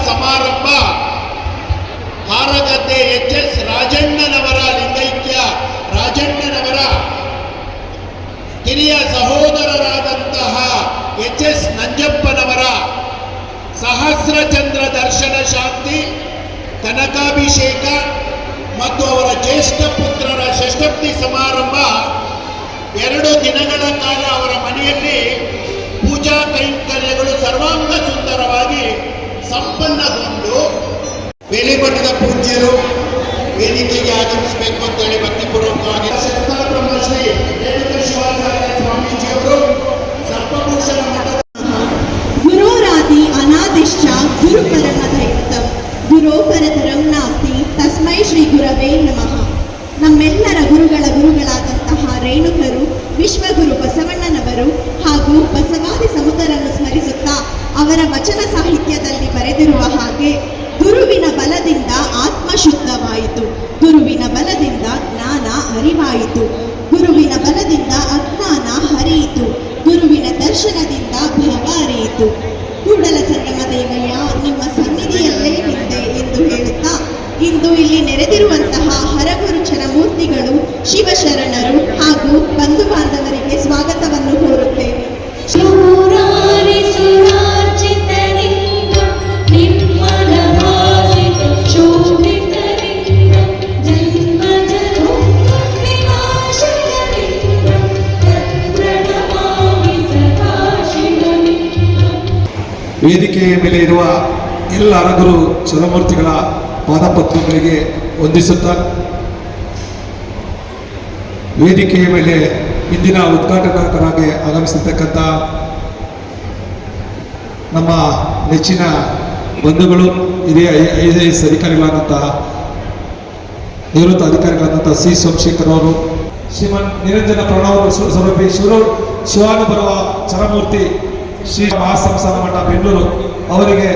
ಸಮಾರಂಭ ಹಾರಗದ್ದೆ ಎಚ್.ಎಸ್. ರಾಜಣ್ಣನವರ ಲಿಂಗೈಕ್ಯ ರಾಜಣ್ಣನವರ ಕಿರಿಯ ಸಹೋದರರಾದಂತಹ ಎಚ್.ಎಸ್. ನಂಜಪ್ಪನವರ ಸಹಸ್ರಚಂದ್ರ ದರ್ಶನ ಶಾಂತಿ ಕನಕಾಭಿಷೇಕ ಮತ್ತು ಅವರ ಜ್ಯೇಷ್ಠ ಪುತ್ರರ ಷಷ್ಠಬ್ದಿ ಸಮಾರಂಭ 2 ದಿನಗಳ ಕಾಲ ಅವರ ಮನೆಯಲ್ಲಿ ಪೂಜಾ ಕೈಂಕರ್ಯಗಳು ಸರ್ವಾಂಗ ಸುಂದರವಾಗಿ ಸಂಪನ್ನಗೊಂಡು ಬೇಲಿಮಠದ ಪೂಜ್ಯರು ವೇದಿಕೆಗೆ ಆಗಮಿಸಬೇಕು ಅಂತೇಳಿ ಭಕ್ತಿಪೂರ್ವಕವಾಗಿ ಶ್ರೀ ರೇಣುಕ ಶಿವಾಚಾರ್ಯ ಸ್ವಾಮೀಜಿಯವರು ಸರ್ಪಭೂಷಣ ಮಠದ ಗುರೋರಾದಿ ಅನಾದಿಶ್ಚ ಗುರುಪರಮ ದೈವತಂ ಗುರೋಪರತರಂ ನಾಸ್ತಿ ತಸ್ಮೈ ಶ್ರೀ ಗುರವೇ ನಮಃ. ನಮ್ಮೆಲ್ಲರ ಗುರುಗಳಾದಂತಹ ರೇಣುಕರು ವಿಶ್ವಗುರು ಬಸವಣ್ಣನವರು ಹಾಗೂ ಬಸವಾದಿ ಸಮುದ್ರರನ್ನು ಸ್ಮರಿಸುತ್ತಾ ಅವರ ವಚನ ಸಾಹಿತ್ಯದಲ್ಲಿ ಬರೆದಿರುವ ಹಾಗೆ ಗುರುವಿನ ಬಲದಿಂದ ಆತ್ಮ ಶುದ್ಧವಾಯಿತು, ಗುರುವಿನ ಬಲದಿಂದ ಜ್ಞಾನ ಅರಿವಾಯಿತು, ಗುರುವಿನ ಬಲದಿಂದ ಅಜ್ಞಾನ ಹರಿಯಿತು, ಗುರುವಿನ ದರ್ಶನದಿಂದ ಭವ ಅರಿಯಿತು. ಕೂಡಲ ಸಂಗಮ ದೇವಯ್ಯ ನಿಮ್ಮ ಸನ್ನಿಧಿಯಲ್ಲೇ ನಿಂತೆ ಎಂದು ಹೇಳುತ್ತಾ ಇಂದು ಇಲ್ಲಿ ನೆರೆದಿರುವಂತಹ ಹರಗುರು ಚರಮೂರ್ತಿಗಳು, ಶಿವಶರಣರು ಹಾಗೂ ಬಂಧು ಬಾಂಧವರಿಗೆ ಸ್ವಾಗತವನ್ನು ಕೋರುತ್ತೇವೆ. ವೇದಿಕೆಯ ಮೇಲೆ ಇರುವ ಎಲ್ಲ ಹರಗುರು ಚರಮೂರ್ತಿಗಳ ಪಾದಪದ್ಮಗಳಿಗೆ ವಂದಿಸುತ್ತಾ ವೇದಿಕೆಯ ಮೇಲೆ ಇಂದಿನ ಉದ್ಘಾಟಕರಾಗಿ ಆಗಮಿಸಿರ್ತಕ್ಕಂಥ ನಮ್ಮ ನೆಚ್ಚಿನ ಬಂಧುಗಳು ಹಿರಿಯ IAS ಅಧಿಕಾರಿಗಳಾದಂತಹ ನಿವೃತ್ತ ಅಧಿಕಾರಿಗಳಾದಂತಹ ಸಿ ಸೋಮಶೇಖರ್ ಅವರು, ಶ್ರೀಮನ್ ನಿರಂಜನ ಪ್ರಣವ ಸ್ವರೂಪಿ ಶಿವಾನುಭವ ಚರಮೂರ್ತಿ ಶ್ರೀ ಮಹಾಸಂಸ್ಥಾನ ಮಠ ಬೆಂಗಳೂರು ಅವರಿಗೆ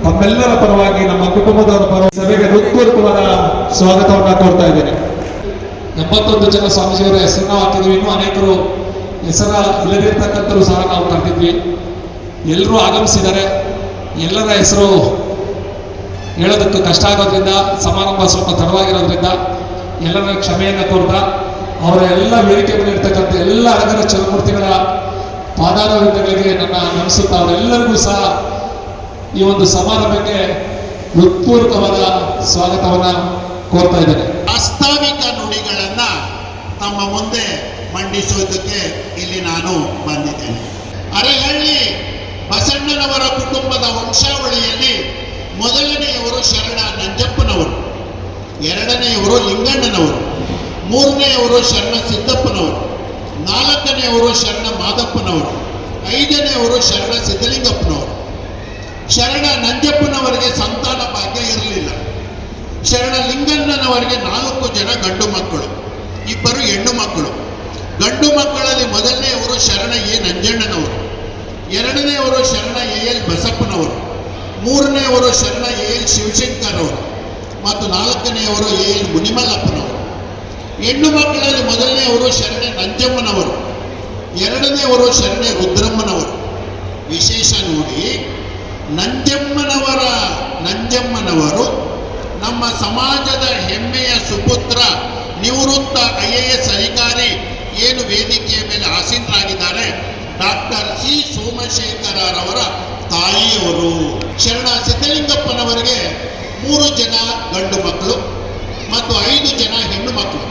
ತಮ್ಮೆಲ್ಲರ ಪರವಾಗಿ ನಮ್ಮ ಕುಟುಂಬದವರ ಪರವಾಗಿ ಸಭೆಗೆ ಹೃತ್ಪೂರ್ವಕವಾದ ಸ್ವಾಗತವನ್ನು ಕೋರ್ತಾ ಇದ್ದೇನೆ. 71 ಜನ ಸ್ವಾಮೀಜಿಯವರ ಹೆಸರನ್ನ ಹಾಕಿದ್ವಿ. ಇನ್ನೂ ಅನೇಕರು ಹೆಸರ ಇಲ್ಲದಿರ್ತಕ್ಕಂಥವ್ರು ಸಹ ನಾವು ಕರೆದಿದ್ವಿ. ಎಲ್ಲರೂ ಆಗಮಿಸಿದ್ದಾರೆ. ಎಲ್ಲರ ಹೆಸರು ಹೇಳೋದಕ್ಕೆ ಕಷ್ಟ ಆಗೋದ್ರಿಂದ ಸಮಾರಂಭ ಸ್ವಲ್ಪ ತಡವಾಗಿರೋದ್ರಿಂದ ಎಲ್ಲರ ಕ್ಷಮೆಯನ್ನು ಕೋರ್ತಾ ಅವರ ಎಲ್ಲ ವೇದಿಕೆ ಮೇಲೆ ಇರ್ತಕ್ಕಂಥ ಎಲ್ಲ ಹರಗರ ಚರಮೂರ್ತಿಗಳ ಪಾದಾರವಿಂದಗಳಿಗೆ ನನ್ನ ನಮಿಸುತ್ತಾ ಅವರೆಲ್ಲರಿಗೂ ಸಹ ಈ ಒಂದು ಸಮಾರಂಭಕ್ಕೆ ಹೃತ್ಪೂರ್ವಕವಾದ ಸ್ವಾಗತವನ್ನು ಕೋರ್ತಾ ಇದ್ದೇನೆ. ವಾಸ್ತವಿಕ ನುಡಿಗಳನ್ನು ತಮ್ಮ ಮುಂದೆ ಮಂಡಿಸುವುದಕ್ಕೆ ಇಲ್ಲಿ ನಾನು ಬಂದಿದ್ದೇನೆ. ಅರೆಹಳ್ಳಿ ಬಸಣ್ಣನವರ ಕುಟುಂಬದ ವಂಶಾವಳಿಯಲ್ಲಿ ಮೊದಲನೆಯವರು ಶರಣ ನಂಜಪ್ಪನವರು, ಎರಡನೆಯವರು ಲಿಂಗಣ್ಣನವರು, ಮೂರನೆಯವರು ಶರಣ ಸಿದ್ದಪ್ಪನವರು, ನಾಲ್ಕನೆಯವರು ಶರಣ ಮಾದಪ್ಪನವರು, ಐದನೆಯವರು ಶರಣ ಸಿದ್ದಲಿಂಗಪ್ಪನವರು. ಶರಣ ನಂಜಪ್ಪನವರಿಗೆ ಸಂತಾನ ಭಾಗ್ಯ ಇರಲಿಲ್ಲ. ಶರಣ ಲಿಂಗಣ್ಣನವರಿಗೆ 4 ಜನ ಗಂಡು ಮಕ್ಕಳು, 2 ಹೆಣ್ಣು ಮಕ್ಕಳು. ಗಂಡು ಮಕ್ಕಳಲ್ಲಿ ಮೊದಲನೆಯವರು ಶರಣ ಎ ನಂಜಣ್ಣನವರು, ಎರಡನೆಯವರು ಶರಣ AL ಬಸಪ್ಪನವರು, ಮೂರನೆಯವರು ಶರಣ AL ಶಿವಶಂಕರ್ ಅವರು ಮತ್ತು ನಾಲ್ಕನೆಯವರು AL ಮುನಿಮಲ್ಲಪ್ಪನವರು. ಹೆಣ್ಣು ಮಕ್ಕಳಲ್ಲಿ ಮೊದಲನೆಯವರು ಶರಣೆ ನಂಜಮ್ಮನವರು, ಎರಡನೆಯವರು ಶರಣೆ ರುದ್ರಮ್ಮನವರು. ವಿಶೇಷ ನೋಡಿ, ನಂಜಮ್ಮನವರು ನಮ್ಮ ಸಮಾಜದ ಹೆಮ್ಮೆಯ ಸುಪುತ್ರ ನಿವೃತ್ತ IAS ಅಧಿಕಾರಿ ಏನು ವೇದಿಕೆಯ ಮೇಲೆ ಆಸೀನರಾಗಿದ್ದಾರೆ ಡಾಕ್ಟರ್ ಸಿ ಸೋಮಶೇಖರರವರ ತಾಯಿಯವರು. ಶರಣ ಸಿದ್ದಲಿಂಗಪ್ಪನವರಿಗೆ 3 ಜನ ಗಂಡು ಮಕ್ಕಳು ಮತ್ತು 5 ಜನ ಹೆಣ್ಣು ಮಕ್ಕಳು.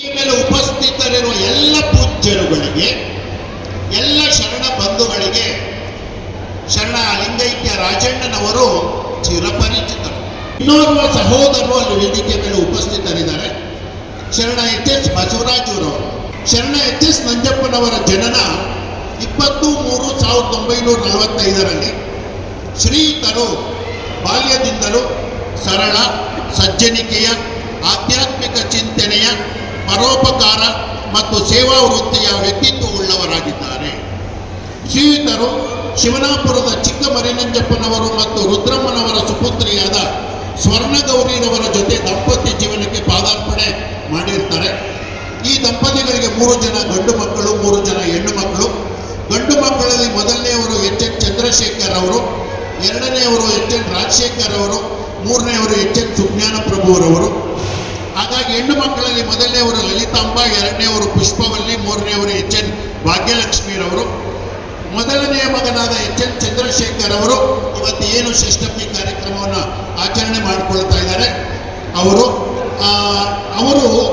ಈ ಮೇಲೆ ಉಪಸ್ಥಿತರಿರುವ ಎಲ್ಲ ಪೂಜ್ಯರುಗಳಿಗೆ, ಎಲ್ಲ ಶರಣ ಬಂಧುಗಳಿಗೆ ಶರಣ ಲಿಂಗೈಕ್ಯ ರಾಜಣ್ಣನವರು ಚಿರಪರಿಚಿತರು. ಇನ್ನೋರ್ವ ಸಹೋದರರು ಅಲ್ಲಿ ವೇದಿಕೆ ಮೇಲೆ ಉಪಸ್ಥಿತರಿದ್ದಾರೆ. ಶರಣ ಎಚ್.ಎಸ್. ಬಸವರಾಜರವರು. ಶರಣ ಎಚ್.ಎಸ್. ನಂಜಪ್ಪನವರ ಜನನ 20-3-1945ರಲ್ಲಿ. ಶ್ರೀತರು ಬಾಲ್ಯದಿಂದಲೂ ಸರಳ ಸಜ್ಜನಿಕೆಯ, ಆಧ್ಯಾತ್ಮಿಕ ಚಿಂತನೆಯ, ಪರೋಪಕಾರ ಮತ್ತು ಸೇವಾ ವೃತ್ತಿಯ ವ್ಯಕ್ತಿತ್ವವುಳ್ಳವರಾಗಿದ್ದಾರೆ. ಶ್ರೀಯುತರು ಶಿವನಾಪುರದ ಚಿಕ್ಕ ಮರಿನಂಜಪ್ಪನವರು ಮತ್ತು ರುದ್ರಮ್ಮನವರ ಸುಪುತ್ರಿಯಾದ ಸ್ವರ್ಣಗೌರಿರವರ ಜೊತೆ ದಾಂಪತ್ಯ ಜೀವನಕ್ಕೆ ಪಾದಾರ್ಪಣೆ ಮಾಡಿರ್ತಾರೆ. ಈ ದಂಪತಿಗಳಿಗೆ 3 ಜನ ಗಂಡು ಮಕ್ಕಳು, 3 ಜನ ಹೆಣ್ಣು ಮಕ್ಕಳು. ಗಂಡು ಮಕ್ಕಳಲ್ಲಿ ಮೊದಲನೆಯವರು ಎಚ್.ಎಸ್. ಚಂದ್ರಶೇಖರ್ ಅವರು, ಎರಡನೆಯವರು ಎಚ್ ಎನ್ ರಾಜಶೇಖರ್ ಅವರು, ಮೂರನೆಯವರು ಎಚ್ ಎನ್ ಸುಜ್ಞಾನ ಪ್ರಭುರವರು. ಹಾಗಾಗಿ ಹೆಣ್ಣು ಮಕ್ಕಳಲ್ಲಿ ಮೊದಲನೆಯವರು ಲಲಿತಾಂಬ, ಎರಡನೆಯವರು ಪುಷ್ಪವಲ್ಲಿ, ಮೂರನೆಯವರು ಎಚ್ ಎನ್ ಭಾಗ್ಯಲಕ್ಷ್ಮಿರವರು. ಮೊದಲನೆಯ ಮಗನಾದ ಎಚ್ ಎನ್ ಚಂದ್ರಶೇಖರ್ ಅವರು ಇವತ್ತು ಏನು ಷಷ್ಠಮಿ ಕಾರ್ಯಕ್ರಮವನ್ನು ಆಚರಣೆ ಮಾಡಿಕೊಳ್ತಾ ಇದ್ದಾರೆ. ಅವರು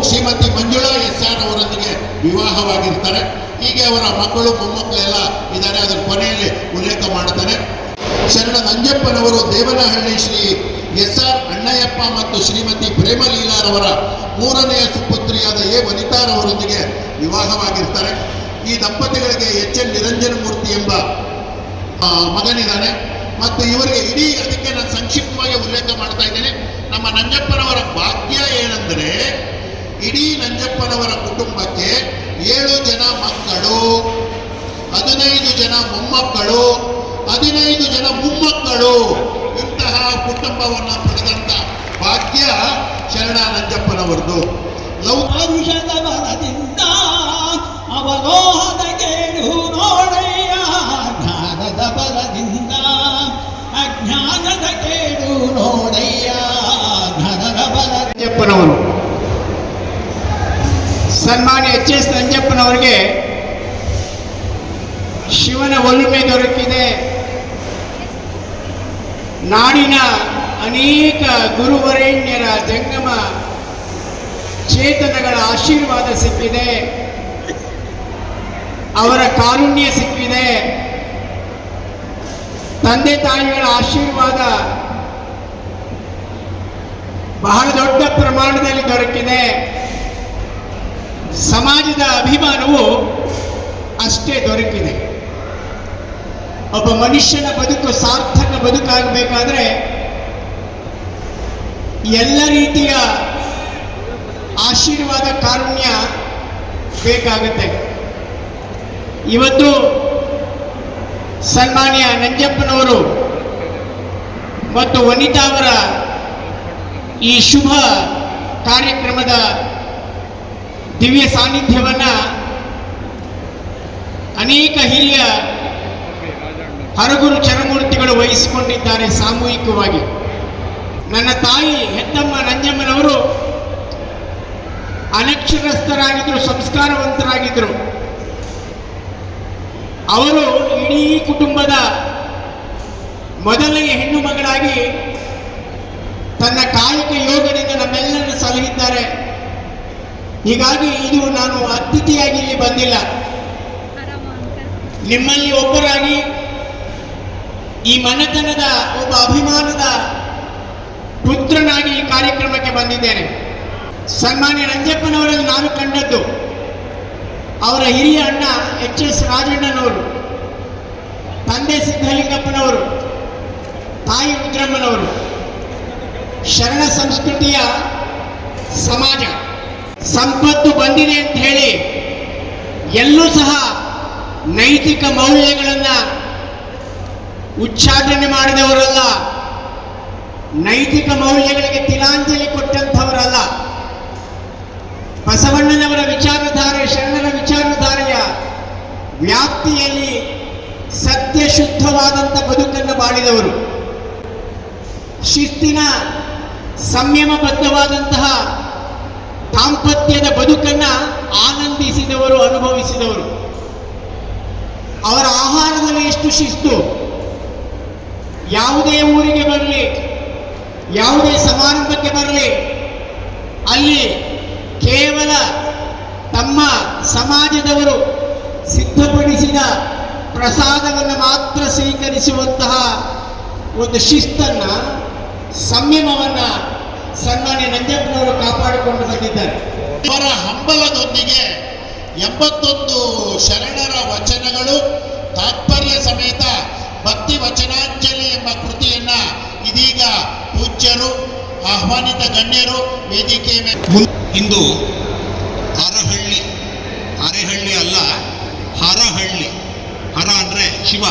ಶ್ರೀಮತಿ ಮಂಜುಳಾ SR ಅವರೊಂದಿಗೆ ವಿವಾಹವಾಗಿರ್ತಾರೆ. ಹೀಗೆ ಅವರ ಮಕ್ಕಳು ಮೊಮ್ಮಕ್ಕಳೆಲ್ಲ ಇದ್ದಾರೆ. ಅದರ ಕೊನೆಯಲ್ಲಿ ಉಲ್ಲೇಖ ಮಾಡ್ತಾರೆ. ಶರಣ ನಂಜಪ್ಪನವರು ದೇವನಹಳ್ಳಿ ಶ್ರೀ SR ಅಣ್ಣಯ್ಯಪ್ಪ ಮತ್ತು ಶ್ರೀಮತಿ ಪ್ರೇಮಲೀಲಾರವರ ಮೂರನೆಯ ಸುಪುತ್ರಿಯಾದ ವನಿತಾರವರೊಂದಿಗೆ ವಿವಾಹವಾಗಿರ್ತಾರೆ. ಈ ದಂಪತಿಗಳಿಗೆ ಎಚ್ ಎನ್ ನಿರಂಜನ ಮೂರ್ತಿ ಎಂಬ ಮಗನಿದ್ದಾನೆ. ಮತ್ತು ಇವರಿಗೆ ಅದಕ್ಕೆ ನಾನು ಸಂಕ್ಷಿಪ್ತವಾಗಿ ಉಲ್ಲೇಖ ಮಾಡ್ತಾ ಇದ್ದೇನೆ. ನಮ್ಮ ನಂಜಪ್ಪನವರ ಭಾಗ್ಯ ಏನೆಂದರೆ, ಇಡೀ ನಂಜಪ್ಪನವರ ಕುಟುಂಬಕ್ಕೆ 7 ಜನ ಮಕ್ಕಳು, 15 ಜನ ಮೊಮ್ಮಕ್ಕಳು, 15 ಜನ ಮೊಮ್ಮಕ್ಕಳು, ಇಂತಹ ಕುಟುಂಬವನ್ನು ಪಡೆದಂಥ ಭಾಗ್ಯ ಶರಣ ನಂಜಪ್ಪನವರದು. ಪೌರುಷದ ಬಲದಿಂದ ಅವಲೋಹದ ಕೇಳು ನೋಡಯ್ಯ, ಜ್ಞಾನದ ಬಲದಿಂದ ಅಜ್ಞಾನದ ಕೇಳು ನೋಡಯ್ಯ, ಜ್ಞಾನದ ಬಲ. ನಂಜಪ್ಪನವರು ಸನ್ಮಾನ್ಯ HS ನಂಜಪ್ಪನವರಿಗೆ ಶಿವನ ಒಲುಮೆ ದೊರಕಿದೆ. ನಾಡಿನ ಅನೇಕ ಗುರುವರೇಣ್ಯರ ಜಂಗಮ ಚೇತನಗಳ ಆಶೀರ್ವಾದ ಸಿಕ್ಕಿದೆ, ಅವರ ಕಾರುಣ್ಯ ಸಿಕ್ಕಿದೆ, ತಂದೆ ತಾಯಿಗಳ ಆಶೀರ್ವಾದ ಬಹಳ ದೊಡ್ಡ ಪ್ರಮಾಣದಲ್ಲಿ ದೊರಕಿದೆ. ಸಮಾಜದ ಅಭಿಮಾನವು ಅಷ್ಟೇ ದೊರಕಿದೆ. ಒಬ್ಬ ಮನುಷ್ಯನ ಬದುಕು ಸಾರ್ಥಕ ಬದುಕಾಗಬೇಕಾದ್ರೆ ಎಲ್ಲ ರೀತಿಯ ಆಶೀರ್ವಾದ ಕಾರುಣ್ಯ ಬೇಕಾಗುತ್ತೆ. ಇವತ್ತು ಸನ್ಮಾನ್ಯ ನಂಜಪ್ಪನವರು ಮತ್ತು ವನಿತಾ ಅವರ ಈ ಶುಭ ಕಾರ್ಯಕ್ರಮದ ದಿವ್ಯ ಸಾನ್ನಿಧ್ಯವನ್ನು ಅನೇಕ ಹಿರಿಯ ಹರಗುರು ಚರಮೂರ್ತಿಗಳು ವಹಿಸಿಕೊಂಡಿದ್ದಾರೆ ಸಾಮೂಹಿಕವಾಗಿ. ನನ್ನ ತಾಯಿ ಹೆತ್ತಮ್ಮ ನಂಜಮ್ಮನವರು ಅನಕ್ಷರಸ್ಥರಾಗಿದ್ದರು, ಸಂಸ್ಕಾರವಂತರಾಗಿದ್ದರು. ಅವರು ಇಡೀ ಕುಟುಂಬದ ಮೊದಲನೆಯ ಹೆಣ್ಣು ಮಗಳಾಗಿ ತನ್ನ ಕಾಯಕ ಯೋಗದಿಂದ ನಮ್ಮೆಲ್ಲರನ್ನು ಸಲಹಿದ್ದಾರೆ. ಹೀಗಾಗಿ ಇದು ನಾನು ಅತಿಥಿಯಾಗಿ ಇಲ್ಲಿ ಬಂದಿಲ್ಲ, ನಿಮ್ಮಲ್ಲಿ ಒಬ್ಬರಾಗಿ ಈ ಮನೆತನದ ಒಬ್ಬ ಅಭಿಮಾನದ ಪುತ್ರನಾಗಿ ಈ ಕಾರ್ಯಕ್ರಮಕ್ಕೆ ಬಂದಿದ್ದೇನೆ. ಸನ್ಮಾನ್ಯ ನಂಜಪ್ಪನವರಲ್ಲಿ ನಾನು ಕಂಡದ್ದು ಅವರ ಹಿರಿಯ ಅಣ್ಣ HS ರಾಜಣ್ಣನವರು, ತಂದೆ ಸಿದ್ಧಲಿಂಗಪ್ಪನವರು, ತಾಯಿ ರುದ್ರಮ್ಮನವರು. ಶರಣ ಸಂಸ್ಕೃತಿಯ ಸಮಾಜ ಸಂಪತ್ತು ಬಂದಿದೆ ಅಂತ ಹೇಳಿ ಎಲ್ಲೂ ಸಹ ನೈತಿಕ ಮೌಲ್ಯಗಳನ್ನು ಉಚ್ಚಾಟನೆ ಮಾಡಿದವರಲ್ಲ, ನೈತಿಕ ಮೌಲ್ಯಗಳಿಗೆ ತಿಲಾಂಜಲಿ ಕೊಟ್ಟಂಥವರಲ್ಲ. ಬಸವಣ್ಣನವರ ವಿಚಾರಧಾರೆ, ಶರಣರ ವಿಚಾರಧಾರೆಯ ವ್ಯಾಪ್ತಿಯಲ್ಲಿ ಸತ್ಯ ಶುದ್ಧವಾದಂಥ ಬದುಕನ್ನು ಬಾಳಿದವರು, ಶಿಸ್ತಿನ ಸಂಯಮಬದ್ಧವಾದಂತಹ ದಾಂಪತ್ಯದ ಬದುಕನ್ನು ಆನಂದಿಸಿದವರು, ಅನುಭವಿಸಿದವರು. ಅವರ ಆಹಾರದಲ್ಲಿ ಎಷ್ಟು ಶಿಸ್ತು, ಯಾವುದೇ ಊರಿಗೆ ಬರಲಿ, ಯಾವುದೇ ಸಮಾರಂಭಕ್ಕೆ ಬರಲಿ, ಅಲ್ಲಿ ಕೇವಲ ತಮ್ಮ ಸಮಾಜದವರು ಸಿದ್ಧಪಡಿಸಿದ ಪ್ರಸಾದವನ್ನು ಮಾತ್ರ ಸ್ವೀಕರಿಸುವಂತಹ ಒಂದು ಶಿಸ್ತನ್ನು, ಸಂಯಮವನ್ನು ಸನ್ಮಾನ್ಯ ನಂಜಪ್ಪನವರು ಕಾಪಾಡಿಕೊಂಡು ಬಂದಿದ್ದಾರೆ. ಅವರ ಹಂಬಲದೊಂದಿಗೆ 81 ಶರಣರ ವಚನಗಳು ತಾತ್ಪರ್ಯ ಸಮೇತ ಭಕ್ತಿ ವಚನಾಂಜಲಿ ಎಂಬ ಕೃತಿಯನ್ನ ಇದೀಗ ಪೂಜ್ಯರು, ಆಹ್ವಾನಿತ ಗಣ್ಯರು ವೇದಿಕೆ ಮೇಲೆ. ಇಂದು ಅರೆಹಳ್ಳಿ ಅಲ್ಲ, ಹರಹಳ್ಳಿ. ಹರ ಅಂದರೆ ಶಿವ.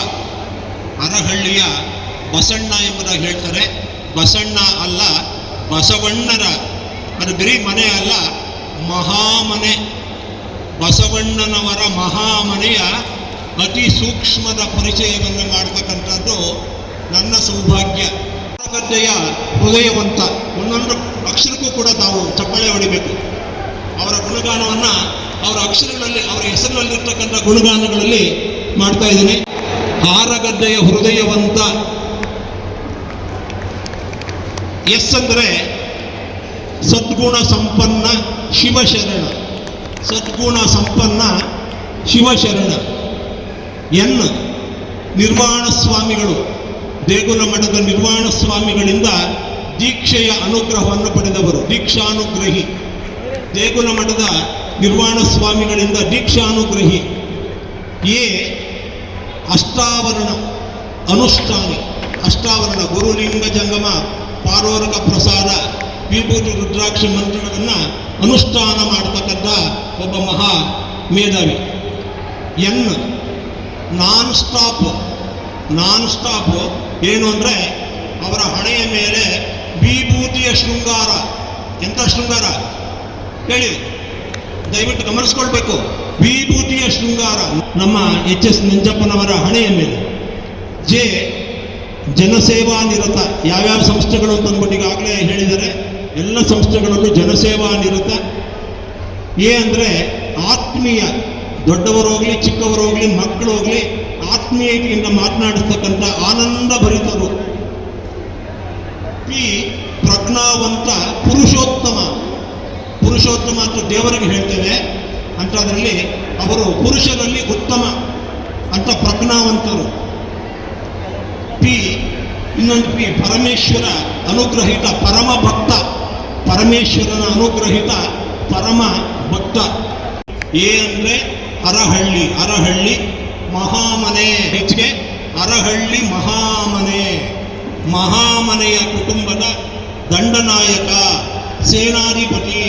ಹರಹಳ್ಳಿಯ ಬಸಣ್ಣ ಎಂಬುದಾಗಿ ಹೇಳ್ತಾರೆ. ಬಸಣ್ಣ ಅಲ್ಲ, ಬಸವಣ್ಣರ, ಅದು ಬರೀ ಮನೆ ಅಲ್ಲ, ಮಹಾಮನೆ. ಬಸವಣ್ಣನವರ ಮಹಾಮನೆಯ ಅತಿ ಸೂಕ್ಷ್ಮದ ಪರಿಚಯವನ್ನು ಮಾಡ್ತಕ್ಕಂಥದ್ದು ನನ್ನ ಸೌಭಾಗ್ಯ. ಗದ್ದೆಯ ಹೃದಯವಂತ, ಒಂದೊಂದು ಅಕ್ಷರಕ್ಕೂ ಕೂಡ ತಾವು ಚಪ್ಪಾಳೆ ಹೊಡಿಬೇಕು. ಅವರ ಗುಣಗಾನವನ್ನು ಅವರ ಅಕ್ಷರಗಳಲ್ಲಿ, ಅವರ ಹೆಸರಿನಲ್ಲಿರ್ತಕ್ಕಂಥ ಗುಣಗಾನಗಳಲ್ಲಿ ಮಾಡ್ತಾ ಇದ್ದೀನಿ. ಹಾರಗದ್ದೆಯ ಹೃದಯವಂತ. ಎಸ್ ಅಂದರೆ ಸದ್ಗುಣ ಸಂಪನ್ನ ಶಿವಶರಣ. ಸದ್ಗುಣ ಸಂಪನ್ನ ಶಿವಶರಣ. ಎನ್ ನಿರ್ವಾಣ ಸ್ವಾಮಿಗಳು, ದೇಗುಲ ಮಠದ ನಿರ್ವಾಣ ಸ್ವಾಮಿಗಳಿಂದ ದೀಕ್ಷೆಯ ಅನುಗ್ರಹವನ್ನು ಪಡೆದವರು, ದೀಕ್ಷಾನುಗ್ರಹಿ. ದೇಗುಲ ಮಠದ ನಿರ್ವಾಣ ಸ್ವಾಮಿಗಳಿಂದ ದೀಕ್ಷಾನುಗ್ರಹಿ. ಎ ಅಷ್ಟಾವರಣ ಅನುಷ್ಠಾನಿ. ಅಷ್ಟಾವರಣ ಗುರುಲಿಂಗ ಜಂಗಮ ಪಾರೋರಕ ಪ್ರಸಾದ ವಿಭೂತಿ ರುದ್ರಾಕ್ಷ ಮಂತ್ರಗಳನ್ನು ಅನುಷ್ಠಾನ ಮಾಡತಕ್ಕಂಥ ಒಬ್ಬ ಮಹಾ ಮೇಧಾವಿ. ಎನ್ ನಾನ್ ಸ್ಟಾಪ್. ನಾನ್ ಸ್ಟಾಪ್ ಏನು ಅಂದರೆ ಅವರ ಹಣೆಯ ಮೇಲೆ ವಿಭೂತಿಯ ಶೃಂಗಾರ. ಎಂಥ ಶೃಂಗಾರ ಹೇಳಿ, ದಯವಿಟ್ಟು ಗಮನಿಸ್ಕೊಳ್ಬೇಕು. ವಿಭೂತಿಯ ಶೃಂಗಾರ ನಮ್ಮ ಎಚ್ ನಂಜಪ್ಪನವರ ಹಣೆಯ ಮೇಲೆ. ಜೆ ಜನಸೇವಾ ನಿರತ. ಯಾವ್ಯಾವ ಸಂಸ್ಥೆಗಳು ಅಂತಂದ್ಬಿಟ್ಟು ಈಗಾಗಲೇ ಹೇಳಿದ್ದಾರೆ, ಎಲ್ಲ ಸಂಸ್ಥೆಗಳಲ್ಲೂ ಜನಸೇವಾ ನಿರತ. ಎ ಅಂದರೆ ಆತ್ಮೀಯ. ದೊಡ್ಡವರೋಗಲಿ ಚಿಕ್ಕವರೋಗಲಿ ಮಕ್ಕಳು ಹೋಗಲಿ ಆತ್ಮೀಯತೆಯಿಂದ ಮಾತನಾಡಿಸ್ತಕ್ಕಂಥ ಆನಂದ ಭರಿತರು. ಪಿ ಪ್ರಜ್ಞಾವಂತ ಪುರುಷೋತ್ತಮ. ಪುರುಷೋತ್ತಮ ಅಂತ ದೇವರಿಗೆ ಹೇಳ್ತೇವೆ, ಅಂಥದ್ರಲ್ಲಿ ಅವರು ಪುರುಷರಲ್ಲಿ ಉತ್ತಮ ಅಂತ ಪ್ರಜ್ಞಾವಂತರು. ಪಿ ಇನ್ನೊಂದು ಪಿ ಪರಮೇಶ್ವರ ಅನುಗ್ರಹಿತ ಪರಮ ಭಕ್ತ. ಪರಮೇಶ್ವರನ ಅನುಗ್ರಹಿತ ಪರಮ ಭಕ್ತ. ಎ ಅಂದರೆ ಅರಹಳ್ಳಿ. ಅರಹಳ್ಳಿ ಮಹಾಮನೆ. ಹೆಚ್ಚಿಗೆ ಅರಹಳ್ಳಿ ಮಹಾಮನೆ. ಮಹಾಮನೆಯ ಕುಟುಂಬದ ದಂಡನಾಯಕ, ಸೇನಾಧಿಪತಿ,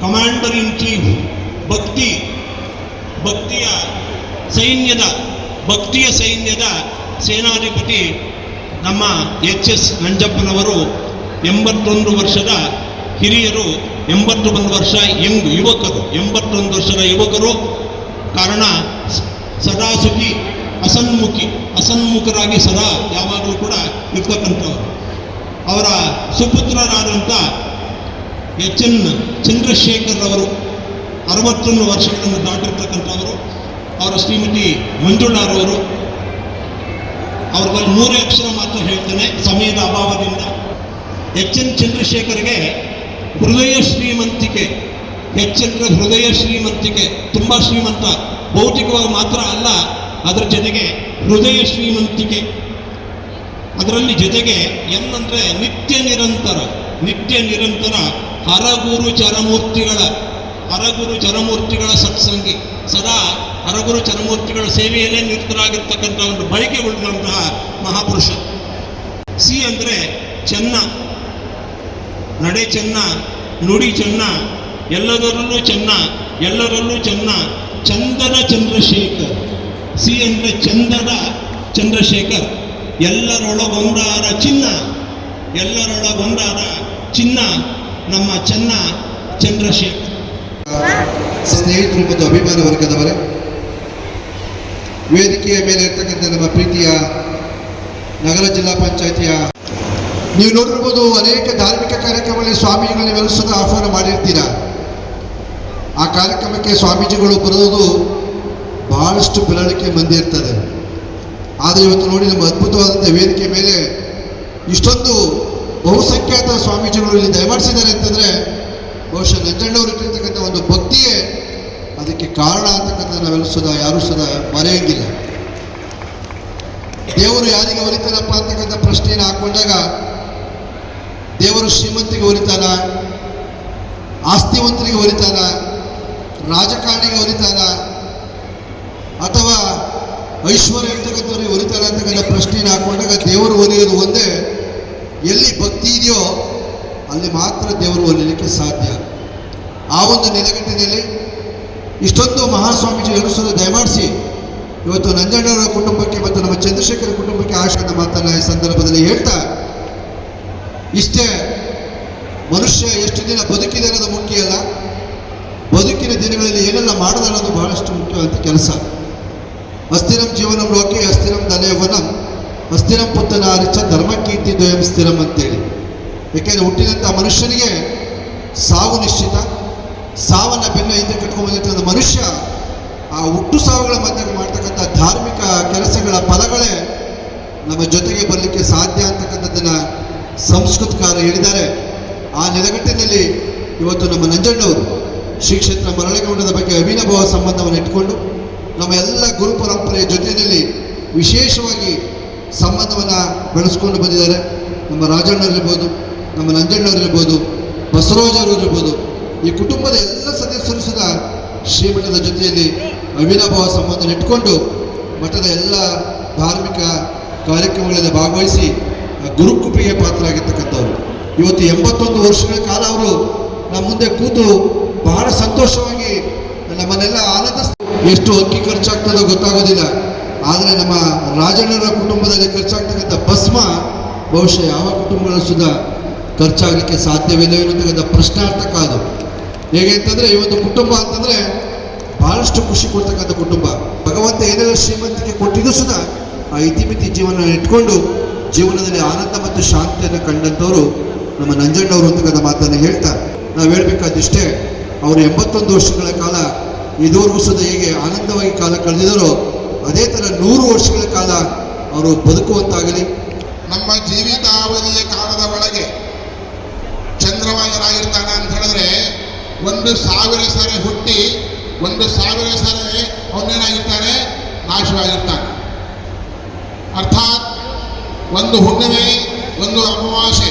ಕಮಾಂಡರ್ ಇನ್ ಚೀಫ್. ಭಕ್ತಿ, ಭಕ್ತಿಯ ಸೈನ್ಯದ ಸೇನಾಧಿಪತಿ ನಮ್ಮ ಎಚ್ ಎಸ್ ನಂಜಪ್ಪನವರು. 81 ವರ್ಷದ ಹಿರಿಯರು, 81 ವರ್ಷ ಯಂಗ್ ಯುವಕರು, 81 ವರ್ಷದ ಯುವಕರು. ಕಾರಣ ಸದಾ ಸುಖಿ, ಅಸನ್ಮುಖರಾಗಿ ಸದಾ ಯಾವಾಗಲೂ ಕೂಡ ಇರ್ತಕ್ಕಂಥವರು. ಅವರ ಸುಪುತ್ರರಾದಂಥ ಎಚ್ ಎನ್ ಚಂದ್ರಶೇಖರ್ ಅವರು 61 ವರ್ಷಗಳನ್ನು ದಾಟಿರ್ತಕ್ಕಂಥವರು. ಅವರ ಶ್ರೀಮತಿ ಮಂಜುಳಾರವರು. ಅವ್ರಲ್ಲಿ 3 ಅಕ್ಷರ ಮಾತ್ರ ಹೇಳ್ತೇನೆ ಸಮಯದ ಅಭಾವದಿಂದ. ಎಚ್ ಎನ್ ಚಂದ್ರಶೇಖರ್ಗೆ ಹೃದಯ ಶ್ರೀಮಂತಿಕೆ. ಎಚ್ ಅಂದರೆ ಹೃದಯ ಶ್ರೀಮಂತಿಕೆ, ತುಂಬ ಶ್ರೀಮಂತ. ಭೌತಿಕವಾಗಿ ಮಾತ್ರ ಅಲ್ಲ, ಅದರ ಜೊತೆಗೆ ಹೃದಯ ಶ್ರೀಮಂತಿಕೆ. ಅದರಲ್ಲಿ ಜೊತೆಗೆ ಎನ್ ಅಂದರೆ ನಿತ್ಯ ನಿರಂತರ ಹರಗುರು ಚರಮೂರ್ತಿಗಳ ಸತ್ಸಂಗಿ. ಸದಾ ಹರಗುರು ಚರಮೂರ್ತಿಗಳ ಸೇವೆಯಲ್ಲೇ ನಿರತರಾಗಿರ್ತಕ್ಕಂಥ ಒಂದು ಬಯಕೆ ಉಳಿದಂತಹ ಮಹಾಪುರುಷ. ಸಿ ಅಂದರೆ ಚೆನ್ನ. ನಡೆ ಚೆನ್ನ, ನುಡಿ ಚೆನ್ನ, ಎಲ್ಲದರಲ್ಲೂ ಚೆನ್ನ, ಚಂದದ ಚಂದ್ರಶೇಖರ್. ಸಿ ಅಂದರೆ ಚಂದದ ಚಂದ್ರಶೇಖರ್. ಎಲ್ಲರೊಳಗೊಂದಾದ ಚಿನ್ನ ನಮ್ಮ ಚಂದ್ರಶೇಖರ್. ಸ್ನೇಹಿತರು ಮತ್ತು ಅಭಿಮಾನ ವರ್ಗದವರೇ, ವೇದಿಕೆಯ ಮೇಲೆ ಇರ್ತಕ್ಕಂಥ ನಮ್ಮ ಪ್ರೀತಿಯ ನಗರ ಜಿಲ್ಲಾ ಪಂಚಾಯಿತಿಯ, ನೀವು ನೋಡಿರ್ಬೋದು ಅನೇಕ ಧಾರ್ಮಿಕ ಕಾರ್ಯಕ್ರಮಗಳಲ್ಲಿ ಸ್ವಾಮೀಜಿಗಳನ್ನ ನೀವೆಲ್ಲರೂ ಆಹ್ವಾನ ಮಾಡಿರ್ತೀರ. ಆ ಕಾರ್ಯಕ್ರಮಕ್ಕೆ ಸ್ವಾಮೀಜಿಗಳು ಬರೋದು ಬಹಳಷ್ಟು ಬೆರಳಿಕೆ ಮಂದಿ ಇರ್ತದೆ. ಆದರೆ ಇವತ್ತು ನೋಡಿ ನಮ್ಮ ಅದ್ಭುತವಾದಂಥ ವೇದಿಕೆ ಮೇಲೆ ಇಷ್ಟೊಂದು ಬಹುಸಂಖ್ಯಾತ ಸ್ವಾಮೀಜಿಗಳು ಇಲ್ಲಿ ದಯಮಾಡಿಸಿದ್ದಾರೆ ಅಂತಂದರೆ ಬಹುಶಃ ನಂಜಣ್ಣವರು ಇಟ್ಟಿರ್ತಕ್ಕಂಥ ಒಂದು ಭಕ್ತಿಯೇ ಅದಕ್ಕೆ ಕಾರಣ ಅಂತಕ್ಕಂಥ ನಾವೆಲ್ಲ ಯಾರೂ ಮರೆಯಂಗಿಲ್ಲ. ದೇವರು ಯಾರಿಗೆ ಒಲಿತಾನಪ್ಪ ಅಂತಕ್ಕಂಥ ಪ್ರಶ್ನೆಯನ್ನು ಹಾಕೊಂಡಾಗ ದೇವರು ಶ್ರೀಮಂತಿಗೆ ಒಲಿತಾನ, ಆಸ್ತಿವಂತರಿಗೆ ಒಲಿತಾನ, ರಾಜಕಾರಣಿಗೆ ಒಲಿತಾನ, ಅಥವಾ ಐಶ್ವರ್ಯ ಇರ್ತಕ್ಕಂಥವ್ರಿಗೆ ಒಲಿತಾನ ಅಂತಕ್ಕಂಥ ಪ್ರಶ್ನೆಯನ್ನು ಹಾಕೊಂಡಾಗ ದೇವರು ಒಲಿಯೋದು ಒಂದೇ. ಎಲ್ಲಿ ಭಕ್ತಿ ಇದೆಯೋ ಅಲ್ಲಿ ಮಾತ್ರ ದೇವರು ಒಲಿಲಿಕ್ಕೆ ಸಾಧ್ಯ. ಆ ಒಂದು ನೆಲೆಗಟ್ಟಿನಲ್ಲಿ ಇಷ್ಟೊಂದು ಮಹಾಸ್ವಾಮೀಜಿ ಎಲ್ಲರೂ ದಯಮಾಡಿಸಿ ಇವತ್ತು ನಂಜಣ್ಣವರ ಕುಟುಂಬಕ್ಕೆ ಮತ್ತು ನಮ್ಮ ಚಂದ್ರಶೇಖರ ಕುಟುಂಬಕ್ಕೆ ಆಶೀರ್ವಾದ ಮಾತನ್ನ ಈ ಸಂದರ್ಭದಲ್ಲಿ ಹೇಳ್ತಾ, ಇಷ್ಟೇ ಮನುಷ್ಯ ಎಷ್ಟು ದಿನ ಬದುಕಿದೆ ಅನ್ನೋದು ಮುಖ್ಯ ಅಲ್ಲ, ಬದುಕಿನ ದಿನಗಳಲ್ಲಿ ಏನೆಲ್ಲ ಮಾಡೋದು ಅನ್ನೋದು ಬಹಳಷ್ಟು ಮುಖ್ಯವಾದ ಕೆಲಸ. ಅಸ್ಥಿರಂ ಜೀವನಂ ಲೋಕೆ ಅಸ್ಥಿರಂ ಧನಯೌವನಂ ಅಸ್ಥಿರಂ ಪುತ್ತನಾರಿಚ ಧರ್ಮಕೀರ್ತಿ ದ್ವಯಂ ಸ್ಥಿರಂ ಅಂತೇಳಿ. ಯಾಕೆಂದರೆ ಹುಟ್ಟಿದಂಥ ಮನುಷ್ಯನಿಗೆ ಸಾವು ನಿಶ್ಚಿತ. ಸಾವನ್ನು ಬೆನ್ನ ಹಿಂದೆ ಕಟ್ಕೊಂಡ್ಬಂದಿರ್ತಕ್ಕಂಥ ಮನುಷ್ಯ ಆ ಹುಟ್ಟು ಸಾವುಗಳ ಮಧ್ಯೆ ಮಾಡ್ತಕ್ಕಂಥ ಧಾರ್ಮಿಕ ಕೆಲಸಗಳ ಫಲಗಳೇ ನಮ್ಮ ಜೊತೆಗೆ ಬರಲಿಕ್ಕೆ ಸಾಧ್ಯ ಅಂತಕ್ಕಂಥದ್ದನ್ನು ಸಂಸ್ಕೃತಕಾರ ಹೇಳಿದ್ದಾರೆ. ಆ ನೆಲೆಗಟ್ಟಿನಲ್ಲಿ ಇವತ್ತು ನಮ್ಮ ನಂಜಣ್ಣವರು ಶ್ರೀ ಕ್ಷೇತ್ರ ಮರಳಗೌಡದ ಬಗ್ಗೆ ಅವಿನಾಭಾವ ಸಂಬಂಧವನ್ನು ಇಟ್ಕೊಂಡು ನಮ್ಮ ಎಲ್ಲ ಗುರು ಪರಂಪರೆಯ ಜೊತೆಯಲ್ಲಿ ವಿಶೇಷವಾಗಿ ಸಂಬಂಧವನ್ನು ಬೆಳೆಸ್ಕೊಂಡು ಬಂದಿದ್ದಾರೆ. ನಮ್ಮ ರಾಜಣ್ಣವರಿರ್ಬೋದು, ನಮ್ಮ ನಂಜಣ್ಣವರಿರ್ಬೋದು, ಬಸವರಾಜರವರಿರ್ಬೋದು, ಈ ಕುಟುಂಬದ ಎಲ್ಲ ಸದಸ್ಯರು ಸಹ ಶ್ರೀಮಠದ ಜೊತೆಯಲ್ಲಿ ಅವಿನಾಭಾವ ಸಂಬಂಧ ಇಟ್ಕೊಂಡು ಮಠದ ಎಲ್ಲ ಧಾರ್ಮಿಕ ಕಾರ್ಯಕ್ರಮಗಳಲ್ಲಿ ಭಾಗವಹಿಸಿ ಗುರುಕೃಪೆಗೆ ಪಾತ್ರರಾಗಿರ್ತಕ್ಕಂಥವ್ರು. ಇವತ್ತು 81 ವರ್ಷಗಳ ಕಾಲ ಅವರು ನಮ್ಮ ಮುಂದೆ ಕೂತು ಬಹಳ ಸಂತೋಷವಾಗಿ ನಮ್ಮನ್ನೆಲ್ಲ ಎಷ್ಟು ಅಕ್ಕಿ ಖರ್ಚಾಗ್ತದೋ ಗೊತ್ತಾಗೋದಿಲ್ಲ. ಆದರೆ ನಮ್ಮ ರಾಜಣ್ಣರ ಕುಟುಂಬದಲ್ಲಿ ಖರ್ಚಾಗ್ತಕ್ಕಂಥ ಭಸ್ಮ ಬಹುಶಃ ಯಾವ ಕುಟುಂಬಗಳು ಸುಧಾ ಖರ್ಚಾಗಲಿಕ್ಕೆ ಸಾಧ್ಯವಿಲ್ಲ ಎನ್ನುವಂತಕ್ಕಂಥ ಪ್ರಶ್ನಾರ್ಥಕ ಅದು. ಹೇಗೆ ಅಂತಂದರೆ ಈ ಒಂದು ಕುಟುಂಬ ಅಂತಂದರೆ ಬಹಳಷ್ಟು ಖುಷಿ ಕೊಡ್ತಕ್ಕಂಥ ಕುಟುಂಬ. ಭಗವಂತ ಏನೆಲ್ಲ ಶ್ರೀಮಂತಿಕೆ ಕೊಟ್ಟಿದ್ದು ಸುಧಾ ಆ ಇತಿಮಿತಿ ಜೀವನ ಇಟ್ಕೊಂಡು ಜೀವನದಲ್ಲಿ ಆನಂದ ಮತ್ತು ಶಾಂತಿಯನ್ನು ಕಂಡಂಥವರು ನಮ್ಮ ನಂಜಣ್ಣವರು ಅಂತಕ್ಕಂಥ ಮಾತನ್ನು ಹೇಳ್ತಾ ನಾವು ಹೇಳಬೇಕಾದಿಷ್ಟೇ. ಅವರು 81 ವರ್ಷಗಳ ಕಾಲ ಇದುವರೆಗೂ ಸಹ ಹೇಗೆ ಆನಂದವಾಗಿ ಕಾಲ ಕಳೆದಿದ್ದಾರೋ ಅದೇ ಥರ 100 ವರ್ಷಗಳ ಕಾಲ ಅವರು ಬದುಕುವಂತಾಗಲಿ. ನಮ್ಮ ಜೀವಿತಾವಧಿಯ ಕಾಲದ ಒಳಗೆ ಚಂದ್ರಮ ಏನಾಗಿರ್ತಾನೆ ಅಂತ ಹೇಳಿದ್ರೆ 1000 ಸರಿ ಹುಟ್ಟಿ 1000 ಸರಿ ಅವನೇನಾಗಿರ್ತಾನೆ, ನಾಶವಾಗಿರ್ತಾನೆ. ಅರ್ಥಾತ್ ಒಂದು ಹುಣ್ಣಿಮೆ, ಒಂದು ಅಮಾವಾಸ್ಯೆ,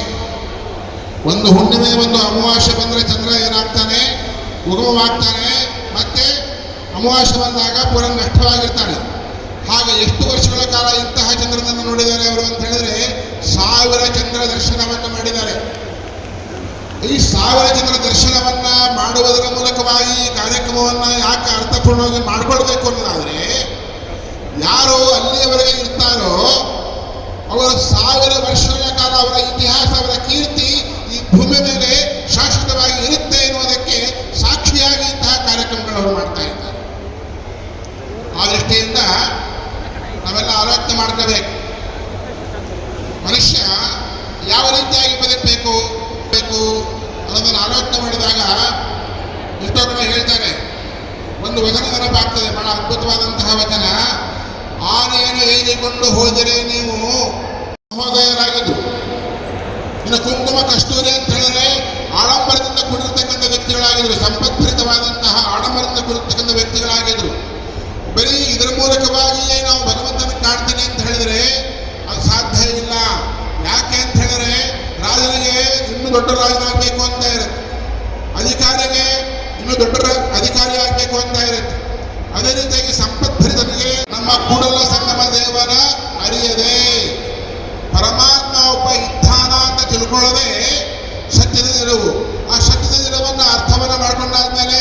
ಒಂದು ಹುಣ್ಣಿಮೆ ಒಂದು ಅಮಾವಾಸ್ಯೆ ಬಂದರೆ ಚಂದ್ರ ಏನಾಗ್ತಾನೆ, ಉಗಮವಾಗ್ತಾನೆ. ಮತ್ತೆ ಅಮಾವಾಸ್ಯೆ ಬಂದಾಗ ಪುರ ನಷ್ಟವಾಗಿರ್ತಾನೆ. ಹಾಗೆ ಎಷ್ಟು ವರ್ಷಗಳ ಕಾಲ ಇಂತಹ ಚಂದ್ರನನ್ನು ನೋಡಿದ್ದಾರೆ ಅವರು ಅಂತ ಹೇಳಿದ್ರೆ 1000 ಚಂದ್ರ ದರ್ಶನವನ್ನು ಮಾಡಿದ್ದಾರೆ. ಈ 1000 ಚಂದ್ರ ದರ್ಶನವನ್ನ ಮಾಡುವುದರ ಮೂಲಕವಾಗಿ ಈ ಕಾರ್ಯಕ್ರಮವನ್ನು ಯಾಕೆ ಅರ್ಥಪೂರ್ಣವಾಗಿ ಮಾಡಿಕೊಳ್ಬೇಕು ಅನ್ನೋದಾದರೆ, ಯಾರು ಅಲ್ಲಿಯವರೆಗೆ ಇರ್ತಾರೋ ಅವರು 1000 ವರ್ಷಗಳ ಕಾಲ ಅವರ ಇತಿಹಾಸ, ಅವರ ಕೀರ್ತಿ ಈ ಭೂಮಿ ಮೇಲೆ ಶಾಶ್ವತವಾಗಿ ಇರುತ್ತೆ ಎನ್ನುವುದಕ್ಕೆ ಸಾಕ್ಷಿಯಾಗಿ ಇಂತಹ ಕಾರ್ಯಕ್ರಮಗಳನ್ನು ಮಾಡ್ತಾ ಇದ್ದಾರೆ. ಆ ದೃಷ್ಟಿಯಿಂದ ನಾವೆಲ್ಲ ಆಲೋಚನೆ ಮಾಡ್ಕೋಬೇಕು. ಮನುಷ್ಯ ಯಾವ ರೀತಿಯಾಗಿ ಬದುಕಬೇಕು ಅನ್ನೋದನ್ನು ಆಲೋಚನೆ ಮಾಡಿದಾಗ ಎಷ್ಟೋ ಕಡೆ ಹೇಳ್ತಾರೆ. ಒಂದು ವಚನ ನೆನಪಾಗ್ತದೆ, ಬಹಳ ಅದ್ಭುತವಾದಂತಹ ವಚನ. ಆನೆಯನ್ನು ಏರಿಕೊಂಡು ಹೋದರೆ ನೀವು ಮಹೋದಯರಾಗಿದ್ರು. ಇನ್ನು ಕುಂಕುಮ ಕಸ್ತೂರಿ ಅಂತ ಹೇಳಿದ್ರೆ ಆಡಂಬರದಿಂದ ಕೂಡಿರ್ತಕ್ಕಂಥ ವ್ಯಕ್ತಿಗಳಾಗಿದ್ರು, ಸಂಪತ್ಭರಿತವಾದಂತಹ ಆಡಂಬರದಿಂದ ಕೂಡಿರ್ತಕ್ಕಂಥ ವ್ಯಕ್ತಿಗಳಾಗಿದ್ರು. ಬರೀ ಇದರ ಮೂಲಕವಾಗಿಯೇ ನಾವು ಭಗವಂತನ ಕಾಣ್ತೀನಿ ಅಂತ ಹೇಳಿದ್ರೆ ಅದು ಸಾಧ್ಯ ಇಲ್ಲ. ಯಾಕೆ ಅಂತ ಹೇಳಿದ್ರೆ ರಾಜನಿಗೆ ಇನ್ನೂ ದೊಡ್ಡ ರಾಜನಾಗಬೇಕು ಅಂತ ಇರುತ್ತೆ, ಅಧಿಕಾರಿಗೆ ಇನ್ನೂ ದೊಡ್ಡ ಅಧಿಕಾರಿ ಆಗಬೇಕು ಅಂತ ಇರುತ್ತೆ. ಅದೇ ರೀತಿಯಾಗಿ ಸಂಪತ್ಭರಿತನಿಗೆ ನಮ್ಮ ಕೂಡಲ ಸಂಗಮ ದೇವರ ಅರಿಯದೆ ಪರಮಾತ್ಮ ಒಬ್ಬ ಇದ್ದಾನ ಅಂತ ತಿಳ್ಕೊಳ್ಳೋದೇ ಸತ್ಯದ ನಿಲುವು. ಆ ಸತ್ಯದ ನಿಲುವನ್ನು ಅರ್ಥವನ್ನು ಮಾಡ್ಕೊಂಡಾದ್ಮೇಲೆ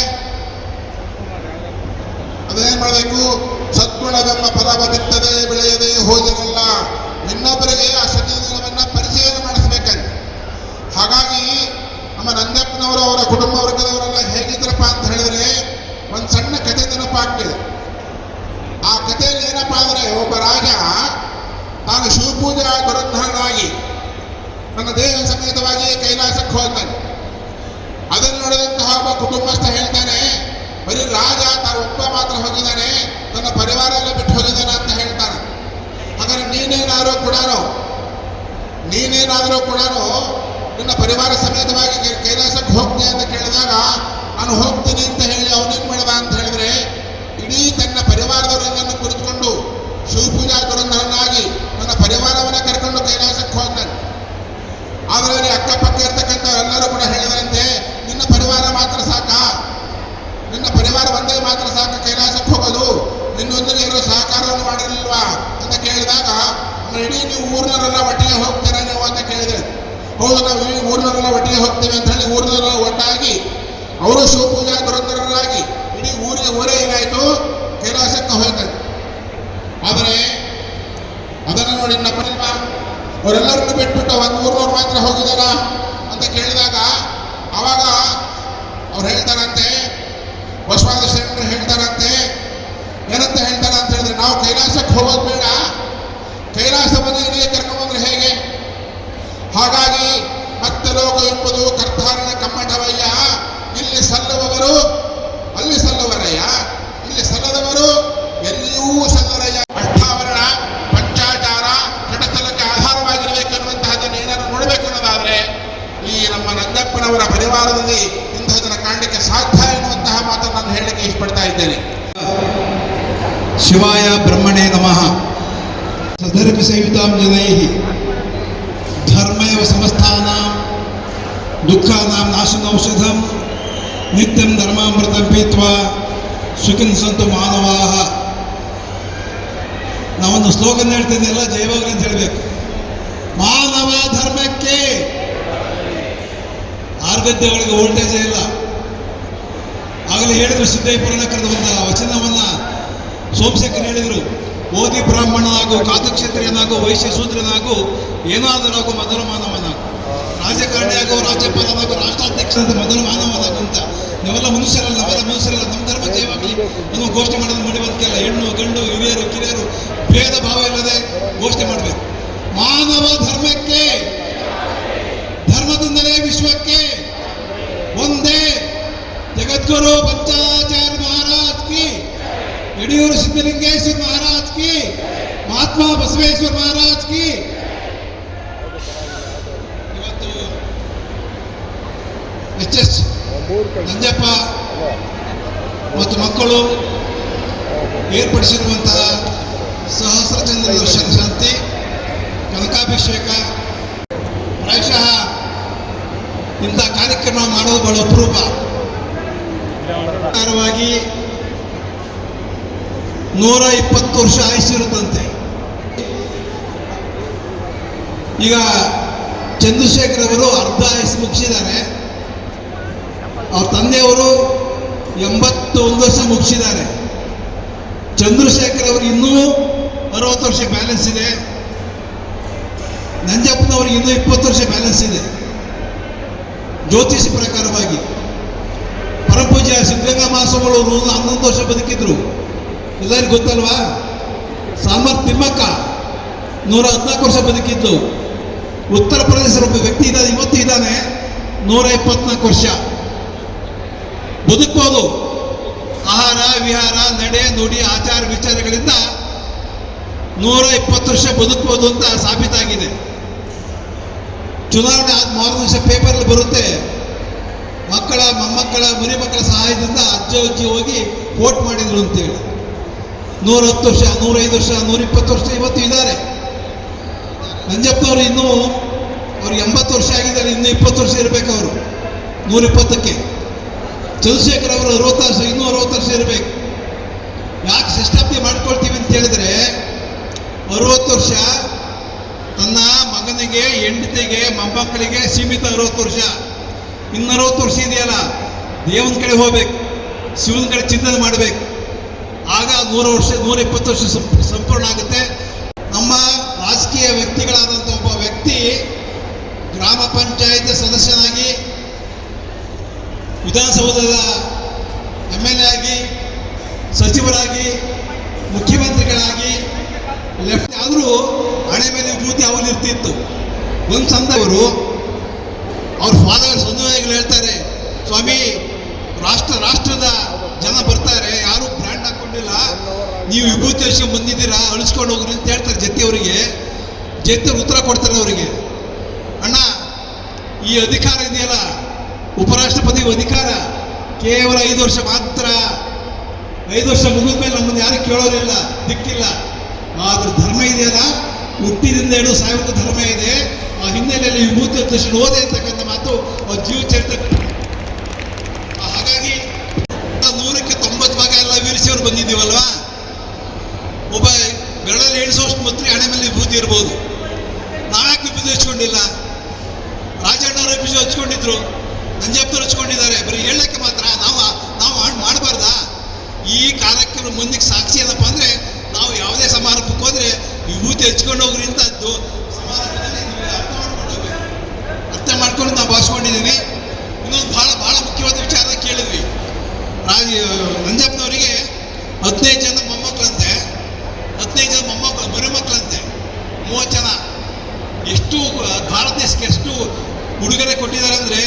ಅದೇನು ಮಾಡಬೇಕು, ಸದ್ಗುಣವೆಂಬ ಫಲವ ಬಿತ್ತದೆ ಬೆಳೆಯದೆ ಹೋದಿರಲ್ಲ. ಇನ್ನೊಬ್ಬರಿಗೆ ಆ ಸತ್ಯದ ನಿಲುವನ್ನು ಪರಿಚಯವನ್ನು ಮಾಡಿಸ್ಬೇಕಂತ. ಹಾಗಾಗಿ ನಮ್ಮ ನಂಜಪ್ಪನವರು ಅವರ ಕುಟುಂಬ ವರ್ಗದವರೆಲ್ಲ ಹೇಗಿದ್ರಪ್ಪ ಅಂತ ಹೇಳಿದ್ರೆ ಒಂದು ಸಣ್ಣ ಕಥೆ ನೆನಪಾಗ್ತದೆ. ಆ ಕಥೆಯಲ್ಲಿ ಏನಪ್ಪಾ ಅಂದರೆ, ಒಬ್ಬ ರಾಜ ತಾನು ಶಿವಪೂಜಾ ದುರಂಧರನಾಗಿ ತನ್ನ ದೇಹ ಸಮೇತವಾಗಿ ಕೈಲಾಸಕ್ಕೆ ಹೋಗ್ತಾನೆ. ಅದನ್ನು ನೋಡಿದಂತಹ ಒಬ್ಬ ಕುಟುಂಬಸ್ಥ ಹೇಳ್ತಾನೆ, ಬರೀ ರಾಜ ತಾನು ಒಬ್ಬ ಮಾತ್ರ ಹೋಗಿದ್ದಾನೆ, ತನ್ನ ಪರಿವಾರ ಎಲ್ಲ ಬಿಟ್ಟು ಹೋಗಿದ್ದಾನೆ ಅಂತ ಹೇಳ್ತಾನೆ. ಹಾಗಾದ್ರೆ ನೀನೇನಾದರೂ ಕೂಡ ನಿನ್ನ ಪರಿವಾರ ಸಮೇತವಾಗಿ ಕೈಲಾಸಕ್ಕೆ ಹೋಗ್ತೀನಿ ಅಂತ ಕೇಳಿದಾಗ, ನಾನು ಹೋಗ್ತೀನಿ ಅಂತ ಹೇಳಿ ಅವನೇನು ಮಾಡಿದ ಅಂತ ಹೇಳಿದ್ರೆ, ಇಡೀ ತನ್ನ ಪರಿವಾರದವರೆಲ್ಲನ್ನು ಕುರಿತುಕೊಂಡು ಶಿವಪೂಜಾ ದುರಂಧರನಾಗಿ ತನ್ನ ಪರಿವಾರವನ್ನ ಕರ್ಕೊಂಡು ಕೈಲಾಸಕ್ಕೆ ಹೋಗ್ತಾನೆ. ಆದರೆ ಅಲ್ಲಿ ಅಕ್ಕಪಕ್ಕ ಇರ್ತಕ್ಕಂಥ ಎಲ್ಲರೂ ಕೂಡ ಹೇಳಿದಂತೆ, ನಿನ್ನ ಪರಿವಾರ ಮಾತ್ರ ಸಾಕ, ನಿನ್ನ ಪರಿವಾರ ಒಂದೇ ಮಾತ್ರ ಸಾಕ ಕೈಲಾಸಕ್ಕೆ ಹೋಗೋದು, ನಿನ್ನೊಂದಿಗೆ ಇರೋ ಸಹಕಾರವನ್ನು ಮಾಡಿರಲಿಲ್ವಾ ಅಂತ ಕೇಳಿದಾಗ, ಇಡೀ ನೀವು ಊರಿನವರೆಲ್ಲ ಒಟ್ಟಿಗೆ ಹೋಗ್ತೀರಾ ನೀವು ಅಂತ ಕೇಳಿದ್ರೆ, ಹೌದು ನಾವು ಈ ಊರಿನವರೆಲ್ಲ ಒಟ್ಟಿಗೆ ಹೋಗ್ತೇವೆ ಅಂತ ಹೇಳಿ ಊರಿನವರೆಲ್ಲ ಒಟ್ಟಾಗಿ ಅವರು ಶಿವಪೂಜಾ ದುರಂಧರರಾಗಿ ಇಡೀ ಊರೇ ಏನಾಯಿತು, ಕೈಲಾಸಕ್ಕೆ ಹೋಗ್ತಾರೆ. ಆದರೆ ಅದನ್ನು ನೋಡಿ ನಮ್ಮನಿಲ್ವಾ, ಅವರೆಲ್ಲರನ್ನು ಬಿಟ್ಬಿಟ್ಟು ಒಂದು ಊರಿನವ್ರು ಮಾತ್ರ ಹೋಗಿದಾರ ಅಂತ ಕೇಳಿದಾಗ, ಆವಾಗ ಅವ್ರು ಹೇಳ್ತಾರಂತೆ, ಬಸವಾದ ಶರಣರು ಹೇಳ್ತಾರಂತೆ, ಏನಂತ ಹೇಳ್ತಾರ ಅಂತ ಹೇಳಿದ್ರೆ, ನಾವು ಕೈಲಾಸಕ್ಕೆ ಹೋಗೋದು ಬೇಡ, ಕೈಲಾಸವನ್ನು ಇಲ್ಲಿಗೆ ಕರ್ಕೊಂಡ್ಬಂದ್ರೆ ಹೇಗೆ? ಹಾಗಾಗಿ ಮತ್ತಲೋಕ ಎಂಬುದು ಕರ್ತಾರನ ಕಮ್ಮಟವಯ್ಯ. ಇಲ್ಲಿ ಸಲ್ಲುವವರು ಅಲ್ಲಿ ಸಲ್ಲುವರಯ್ಯ, ಇಲ್ಲಿ ಸಲ್ಲದವರು ಎಲ್ಲಿಯೂ ಸಲ್ಲರಯ್ಯ. ಅಷ್ಟಾವರಣ ಪಂಚಾಚಾರ ನಡತಲಕ್ಕೆ ಆಧಾರವಾಗಿರಬೇಕನ್ನುವಂತಹದನ್ನು ಏನಾದ್ರು ನೋಡಬೇಕು ಅನ್ನೋದಾದ್ರೆ ಈ ನಮ್ಮ ನಂಜಪ್ಪನವರ ಪರಿವಾರದಲ್ಲಿ ಇಂತಹದನ್ನು ಕಾಣಲಿಕ್ಕೆ ಸಾಧ್ಯ ಎನ್ನುವಂತಹ ಮಾತನ್ನು ನಾನು ಹೇಳಲಿಕ್ಕೆ ಇಷ್ಟಪಡ್ತಾ ಇದ್ದೇನೆ. ಶಿವಾಯ ಬ್ರಹ್ಮಣೇ ನಮಃ. ಸದರ್ಪಿ ಸೇವಿತಾಂ ಜನೈಃ ಧರ್ಮೈವ ಸಮಸ್ತಾನಾಂ ದುಃಖಾನಾಂ ನಾಶನೌಷಧಂ ನಿತ್ಯಂ ಧರ್ಮಾಮೃತಂ ಪೀತ್ವಾ ಸುಖಿನ್ ಸಂತು ಮಾನವಾಹ. ನಾವೊಂದು ಸ್ಲೋಗನ್ ಹೇಳ್ತೇನೆ, ಎಲ್ಲ ಜೈವಾಗ್ಲಿ ಅಂತ ಹೇಳಬೇಕು. ಮಾನವ ಧರ್ಮಕ್ಕೆ ಆರ್ಗದ್ಯ ಒಳಗೆ ವೋಲ್ಟೇಜೇ ಇಲ್ಲ. ಆಗಲೇ ಹೇಳಿದ್ರು ಸಿದ್ದೇಪುರಣ ಕರೆದ ಒಂದು ವಚನವನ್ನು ಸೋಮಶೇಖರ್ ಹೇಳಿದರು. ಓದಿ ಬ್ರಾಹ್ಮಣನಾಗು, ಕಾತಕ್ಷೇತ್ರಿಯನಾಗು, ವೈಶ್ಯ ಶೂದ್ರನಾಗು, ಏನಾದರಾಗು ಮೊದಲು ಮಾನವನಾಗು, ರಾಜಕಾರಣಿಯಾಗು, ರಾಜ್ಯಪಾಲನಾಗು, ರಾಷ್ಟ್ರಾಧ್ಯಕ್ಷನಾದ ಮೊದಲು ಮಾನವನಾಗು ಅಂತ. ನಾವೆಲ್ಲ ಮನುಷ್ಯರಲ್ಲ, ನಮ್ಮ ಧರ್ಮ ಜಯವಾಗಲಿ ಅನ್ನೋ ಘೋಷಣೆ ಮಾಡೋದು ಮಡಿವಂತಿಕೆಲ್ಲ. ಹೆಣ್ಣು ಗಂಡು, ಹಿರಿಯರು ಕಿರಿಯರು ಭೇದ ಭಾವ ಇಲ್ಲದೆ ಘೋಷಣೆ ಮಾಡಬೇಕು. ಮಾನವ ಧರ್ಮಕ್ಕೆ, ಧರ್ಮದಿಂದಲೇ ವಿಶ್ವಕ್ಕೆ ಒಂದೇ. ಜಗದ್ಗುರು ಪಂಚಾಚಾರ್ಯ ಮಹಾರಾಜ್ ಕಿ, ಯಡಿಯೂರು ಸಿದ್ದಲಿಂಗೇಶ್ವರ ಮಹಾರಾಜ್ ಕಿ, ಮಹಾತ್ಮ ಬಸವೇಶ್ವರ ಮಹಾರಾಜ್ ಕಿ. ಇವತ್ತು ಎಚ್ ನಂಜಪ್ಪ ಮತ್ತು ಮಕ್ಕಳು ಏರ್ಪಡಿಸಿರುವಂತಹ ಸಹಸ್ರಚಂದ್ರ ದರ್ಶನ ಶಾಂತಿ ಕನಕಾಭಿಷೇಕ, ಪ್ರಾಯಶಃ ಇಂಥ ಕಾರ್ಯಕ್ರಮ ಮಾಡೋದು ಬಹಳ ಅಪರೂಪ. ಪ್ರಕಾರವಾಗಿ 120 ವರ್ಷ ಆಯುಷ್ಯಿರುತ್ತಂತೆ. ಈಗ ಚಂದ್ರಶೇಖರ್ ಅವರು ಅರ್ಧ ಆಯುಷ್ ಮುಗಿಸಿದ್ದಾರೆ. ಅವ್ರ ತಂದೆಯವರು 81 ವರ್ಷ ಮುಗಿಸಿದ್ದಾರೆ. ಚಂದ್ರಶೇಖರ್ ಅವರು ಇನ್ನೂ 60 ವರ್ಷ ಬ್ಯಾಲೆನ್ಸ್ ಇದೆ. ನಂಜಪ್ಪನವ್ರಿಗೆ ಇನ್ನೂ 20 ವರ್ಷ ಬ್ಯಾಲೆನ್ಸ್ ಇದೆ. ಜ್ಯೋತಿಷ ಪ್ರಕಾರವಾಗಿ ಪರಪೂಜ್ಯ ಸಿದ್ಧಗಂಗಾ ಮಹಾಸ್ವಾಮಿಗಳು 11 ವರ್ಷ ಬದುಕಿದ್ರು. ಎಲ್ಲರಿಗೂ ಗೊತ್ತಲ್ವಾ? ಸಾಮರ್ಥ್ ತಿಮ್ಮಕ್ಕ 114 ವರ್ಷ ಬದುಕಿದ್ದು. ಉತ್ತರ ಪ್ರದೇಶದ ಒಬ್ಬ ವ್ಯಕ್ತಿ ಇದ್ದಾನೆ, ಇವತ್ತು ಇದ್ದಾನೆ, 124 ವರ್ಷ ಬದುಕ್ಬೋದು. ಆಹಾರ ವಿಹಾರ ನಡೆ ನುಡಿ ಆಚಾರ ವಿಚಾರಗಳಿಂದ 120 ವರ್ಷ ಬದುಕ್ಬೋದು ಅಂತ ಸಾಬೀತಾಗಿದೆ. ಚುನಾವಣೆ ಆದ ಮಾರು ದಿವಸ ಪೇಪರಲ್ಲಿ ಬರುತ್ತೆ, ಮಕ್ಕಳ ಮೊಮ್ಮಕ್ಕಳ ಮರಿ ಮಕ್ಕಳ ಸಹಾಯದಿಂದ ಅಜ್ಜಿ ಹೋಗಿ ವೋಟ್ ಮಾಡಿದ್ರು ಅಂತೇಳಿ. 110 ವರ್ಷ 105 ವರ್ಷ 120 ವರ್ಷ ಇವತ್ತು ಇದ್ದಾರೆ. ನಂಜಪ್ಪನವರು ಇನ್ನೂ ಅವ್ರಿಗೆ 80 ವರ್ಷ ಆಗಿದ್ದಾರೆ, ಇನ್ನೂ 20 ವರ್ಷ ಇರಬೇಕು ಅವರು 120ಕ್ಕೆ. ಚಂದ್ರಶೇಖರ್ ಅವರು 60 ವರ್ಷ, ಇನ್ನೂ 60 ವರ್ಷ ಇರಬೇಕು. ಯಾಕೆ ಷಷ್ಠಾಬ್ದಿ ಮಾಡ್ಕೊಳ್ತೀವಿ ಅಂತ ಹೇಳಿದ್ರೆ 60 ವರ್ಷ ತನ್ನ ಮಗನಿಗೆ, ಹೆಂಡತಿಗೆ, ಮೊಮ್ಮಕ್ಕಳಿಗೆ ಸೀಮಿತ 60 ವರ್ಷ. ಇನ್ನು 60 ವರ್ಷ ಇದೆಯಲ್ಲ, ದೇವನ ಕಡೆ ಹೋಗ್ಬೇಕು, ಶಿವನ ಕಡೆ ಚಿಂತನೆ ಮಾಡಬೇಕು. ಆಗ 120 ವರ್ಷ ಸಂಪೂರ್ಣ ಆಗುತ್ತೆ. ನಮ್ಮ ರಾಜಕೀಯ ವ್ಯಕ್ತಿಗಳಾದಂಥ ಒಬ್ಬ ವ್ಯಕ್ತಿ ಗ್ರಾಮ ಪಂಚಾಯತ್ ಸದಸ್ಯನಾಗಿ, ವಿಧಾನಸೌಧದ MLA ಆಗಿ, ಸಚಿವರಾಗಿ, ಮುಖ್ಯಮಂತ್ರಿಗಳಾಗಿ ಲೆಫ್ಟ್ ಆದರೂ ಹಣೆ ಮೇಲೆ ವಿಭೂತಿ ಅವಲ್ಲಿ ಇರ್ತಿತ್ತು. ಒಂದು ಸಂದವರು ಅವ್ರ ಫಾದರ್ಸ್ ಅನುಯಾಯಿಗಳು ಹೇಳ್ತಾರೆ, ಸ್ವಾಮಿ ರಾಷ್ಟ್ರದ ಜನ ಬರ್ತಾರೆ, ಯಾರು ಬ್ರ್ಯಾಂಡ್ ಹಾಕ್ಕೊಂಡಿಲ್ಲ, ನೀವು ವಿಭೂತಿ ಹಚ್ಕೊಂಡು ಬಂದಿದ್ದೀರಾ, ಅಳಿಸ್ಕೊಂಡು ಹೋಗ್ರಿ ಅಂತ ಹೇಳ್ತಾರೆ ಜೊತೆಯವರಿಗೆ. ಜೊತೆಯವ್ರು ಉತ್ತರ ಕೊಡ್ತಾರೆ ಅವರಿಗೆ, ಅಣ್ಣ ಈ ಅಧಿಕಾರ ಇದೆಯಲ್ಲ, ಉಪರಾಷ್ಟ್ರಪತಿ ಅಧಿಕಾರ ಕೇವಲ 5 ವರ್ಷ ಮಾತ್ರ. 5 ವರ್ಷ ಮುಗಿದ ಮೇಲೆ ನಮ್ಮನ್ನು ಯಾರು ಕೇಳೋರಿಲ್ಲ, ದಿಕ್ಕಿಲ್ಲ. ಆದ್ರೆ ಧರ್ಮ ಇದೆಯಲ್ಲ, ಹುಟ್ಟಿದಿಂದ ಹಿಡಿದು ಸಾವಿರದ ಧರ್ಮ ಇದೆ. ಆ ಹಿನ್ನೆಲೆಯಲ್ಲಿ ವಿಭೂತಿ ತಕ್ಷಣ ಓದೆ ಅಂತಕ್ಕಂಥ ಮಾತು ಅವ್ರ ಜೀವ ಚರಿತ್ರೆ. ಹಾಗಾಗಿ 100ಕ್ಕೆ 90 ಭಾಗ ಎಲ್ಲ ವೀರಶೈವರು ಬಂದಿದ್ದೀವಲ್ವಾ. ಒಬ್ಬ ಬೆರಳಲ್ಲಿ ಎಣಿಸೋಷ್ಟು ಮಾತ್ರ ಹಣೆ ಮೇಲೆ ವಿಭೂತಿ ಇರ್ಬೋದು. ನಾವ್ಯಾಕೆ ವಿಭೂತಿ ಹಚ್ಕೊಂಡಿಲ್ಲ? ರಾಜಣ್ಣವರು ವಿಭೂತಿ ಹಚ್ಕೊಂಡಿದ್ರು, ನಂಜಪ್ಪನವ್ರು ಹಚ್ಕೊಂಡಿದ್ದಾರೆ. ಬರೀ ಹೇಳಕ್ಕೆ ಮಾತ್ರ ನಾವು ಮಾಡಬಾರ್ದಾ? ಈ ಕಾರ್ಯಕ್ರಮ ಮುಂದಕ್ಕೆ ಸಾಕ್ಷಿ ಏನಪ್ಪ ಅಂದರೆ, ನಾವು ಯಾವುದೇ ಸಮಾರಂಭಕ್ಕೆ ಹೋದರೆ ವಿಭೂತಿ ಹಚ್ಕೊಂಡು ಹೋಗ್ರಿ ಅಂತ ಸಮಾರಂಭದಲ್ಲಿ ಅರ್ಥ ಮಾಡ್ಕೊಂಡು ನಾವು ಭಾವಿಸ್ಕೊಂಡಿದ್ದೀನಿ. ಇನ್ನೊಂದು ಭಾಳ ಮುಖ್ಯವಾದ ವಿಚಾರ ಕೇಳಿದ್ವಿ. ನಂಜಪ್ಪನವರಿಗೆ 15 ಜನ ಮೊಮ್ಮಕ್ಕಳಂತೆ, 15 ಜನ ಮರಿ ಮಕ್ಕಳಂತೆ, ಉಡುಗೊರೆ ಕೊಟ್ಟಿದ್ದಾರೆ ಅಂದರೆ